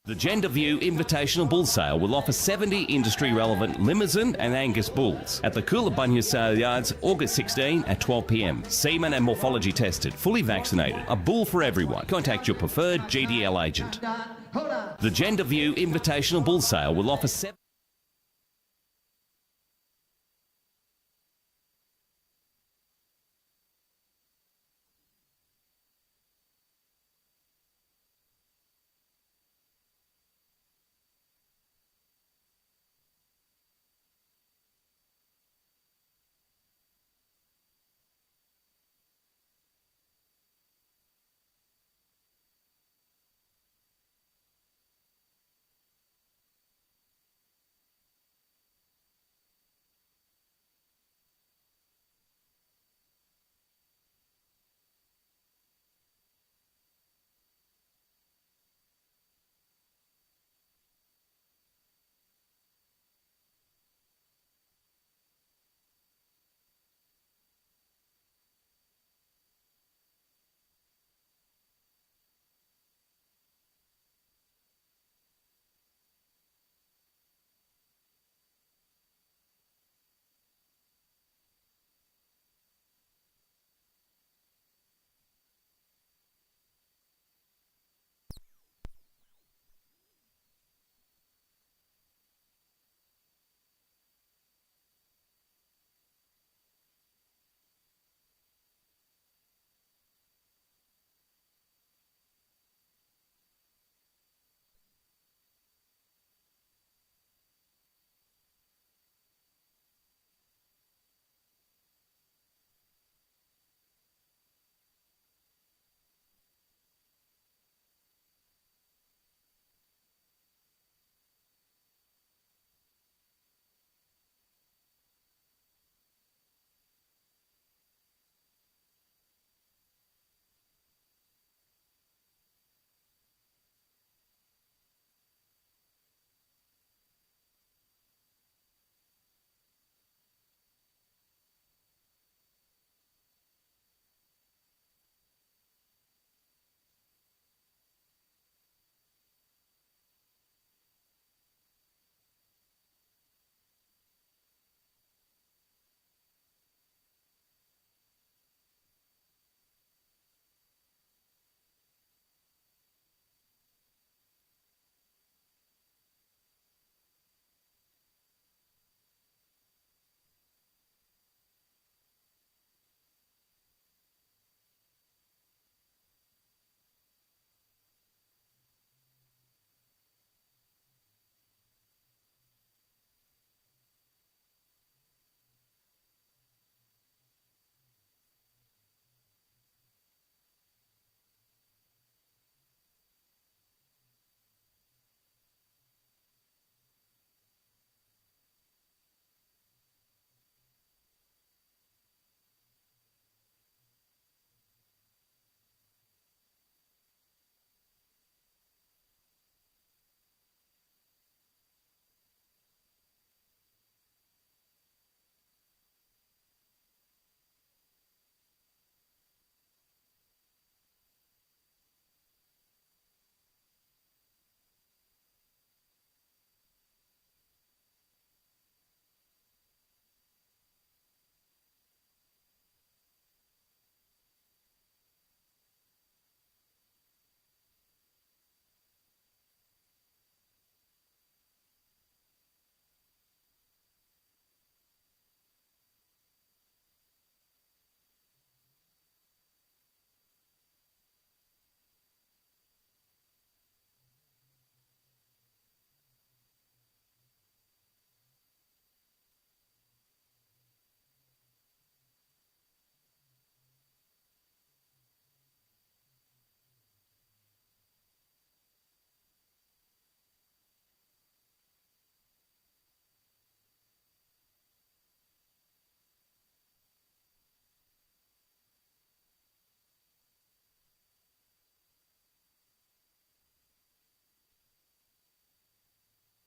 The Gender View Invitational Bull Sale will offer 70 industry-relevant Limousin and Angus bulls at the Coolabunga Sale Yards, August 16 at 12 p.m. Semen and morphology tested, fully vaccinated. A bull for everyone. Contact your preferred GDL agent. The Gender View Invitational Bull Sale will offer 7...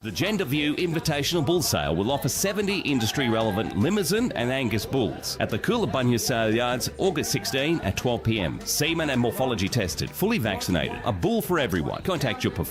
The Gender View Invitational Bull Sale will offer 70 industry-relevant Limousin and Angus bulls at the Coolabunga Sale Yards, August 16 at 12 p.m. Semen and morphology tested, fully vaccinated. A bull for everyone. Contact your preferred